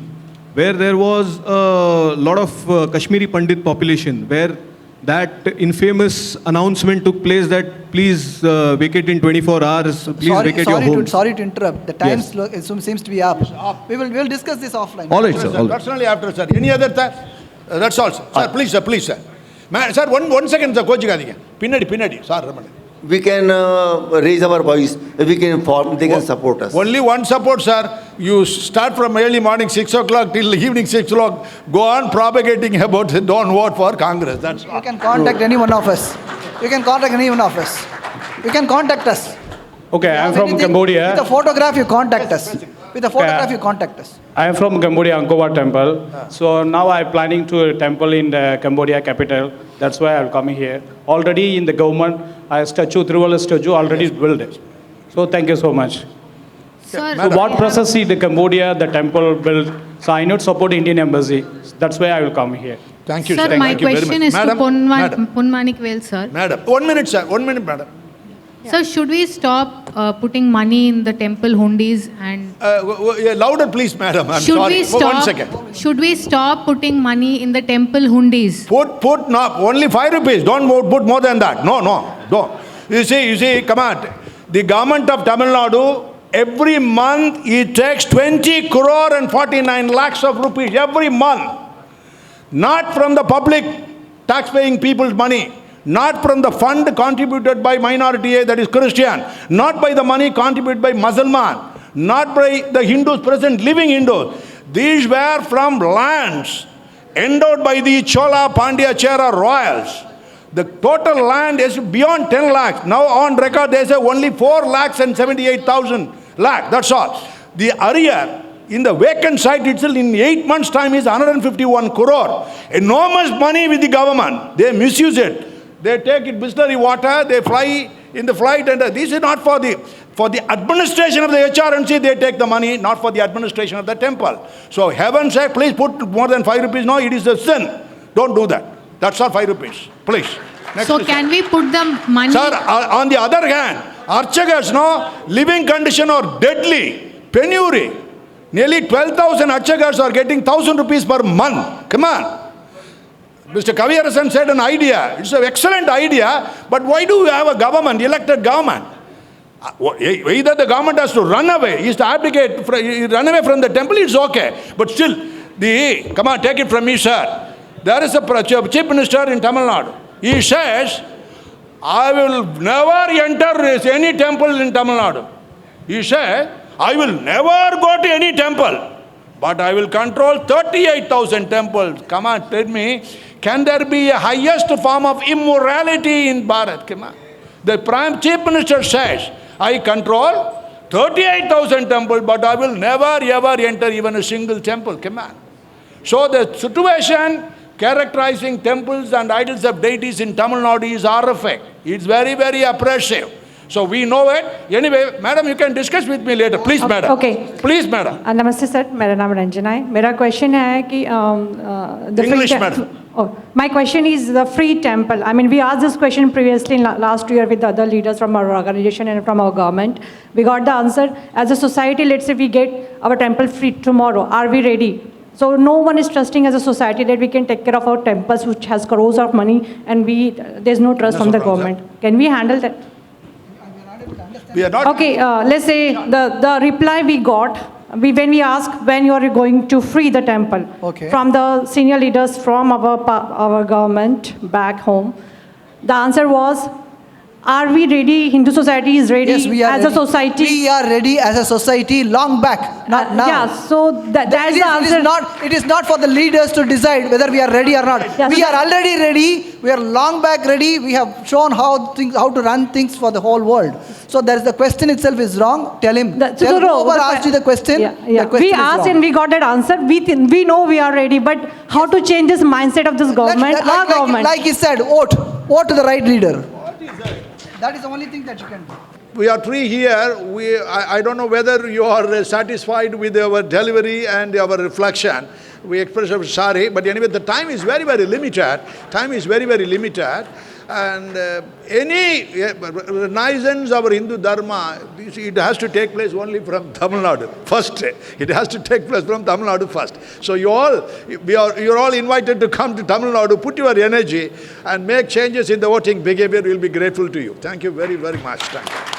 where there was a lot of Kashmiri Pandit population, where that infamous announcement took place that please vacate in 24 hours, please vacate your homes. Sorry to interrupt. The time seems to be up. We will discuss this offline. All right, sir. All right. Personally after, sir. Any other thing? That's all, sir. Sir, please, sir. Please, sir. Sir, one second, sir. Pinadi. Sir, we can raise our voice. We can inform. They can support us. Only one support, sir. You start from early morning 6 o'clock till evening 6 o'clock. Go on propagating about don't vote for Congress. That's all. You can contact any one of us. You can contact any one of us. You can contact us. Okay, I am from Cambodia. With a photograph, you contact us. With a photograph, you contact us. I am from Cambodia, Angkor Wat temple. So now I am planning to a temple in the Cambodia capital. That's why I am coming here. Already in the government, a statue, Trivela statue already built. So thank you so much. Sir, So what process is the Cambodia, the temple built? So I need to support Indian embassy. That's why I will come here. Thank you, sir. sir. My Thank you very question much. is Madam, to madam. Ponn Manickavel, sir. Madam, 1 minute, sir. 1 minute, madam. Sir, should we stop putting money in the temple hundis and Louder, please, madam. I'm should sorry. we stop? 1 second. Should we stop putting money in the temple hundis? Put no, only 5 rupees. Don't put more than that. No, don't. You see, come on. The government of Tamil Nadu, every month it takes 20 crore and 49 lakhs of rupees every month. Not from the public tax-paying people's money. Not from the fund contributed by minority, that is Christian. Not by the money contributed by Muslim. Not by the Hindus present, living Hindus. These were from lands endowed by the Chola Pandya Chera royals. The total land is beyond 10 lakhs. Now on record they say only 4 lakhs and 78,000 lakh. That's all. The arrear in the vacant site itself in 8 months' time is 151 crore. Enormous money with the government. They misuse it. They take it Bisleri water, they fly in the flight, and this is not for the administration of the HRNC, they take the money, not for the administration of the temple. So heaven said, please put more than 5 rupees. No, it is a sin. Don't do that. That's all 5 rupees. Please. Next So can we put the money? Sir, on the other hand, Archakas, no, living condition are deadly, penury. Nearly 12,000 Archakas are getting 1,000 rupees per month. Come on. Mr. Kaviyarasan said an idea. It's an excellent idea, but why do we have a government, elected government? Either the government has to run away, is to abdicate, run away from the temple, it's okay. But still, come on, take it from me, sir. There is a chief minister in Tamil Nadu. He says, I will never enter any temple in Tamil Nadu. He said, I will never go to any temple, but I will control 38,000 temples. Come on, tell me, can there be a highest form of immorality in Bharat? Come on. The Prime Chief Minister says, I control 38,000 temples, but I will never ever enter even a single temple. Come on. So the situation characterizing temples and idols of deities in Tamil Nadu is horrific. It's very, very oppressive. So we know it. Anyway, madam, you can discuss with me later. Please, madam. Okay. Please, madam. Namaste, sir. मेरा नाम रंजना है. मेरा question है कि English, madam. My question is the free temple. I mean, we asked this question previously last year with the other leaders from our organization and from our government. We got the answer. As a society, let's say we get our temple free tomorrow. Are we ready? So no one is trusting as a society that we can take care of our temples, which has crores of money, and there's no trust from the government. Can we handle that? We are not. Okay, let's say the reply we got, when we asked when you are going to free the temple, from the senior leaders from our government back home, the answer was, Are we ready? Hindu society is ready Yes, we are as ready. a society? We are ready as a society long back, not now. Yeah, so that's the answer. It is not for the leaders to decide whether we are ready or not. Yeah, We so are already ready. We are long back ready. We have shown how to run things for the whole world. So there's the question itself is wrong. Tell him. Tell whoever asked you the question. The question We is asked wrong. and we got that answer. We know we are ready, but how to change this mindset of this government, our government? Like he said, vote to the right leader. That is the only thing that you can do. We are three here. I don't know whether you are satisfied with our delivery and our reflection. We express our sorry, but anyway, the time is very, very limited. Time is very, very limited. And any renaissance of our Hindu Dharma, it has to take place only from Tamil Nadu first. It has to take place from Tamil Nadu first. So you're all invited to come to Tamil Nadu, put your energy and make changes in the voting behavior. We'll be grateful to you. Thank you very, very much. Thank you.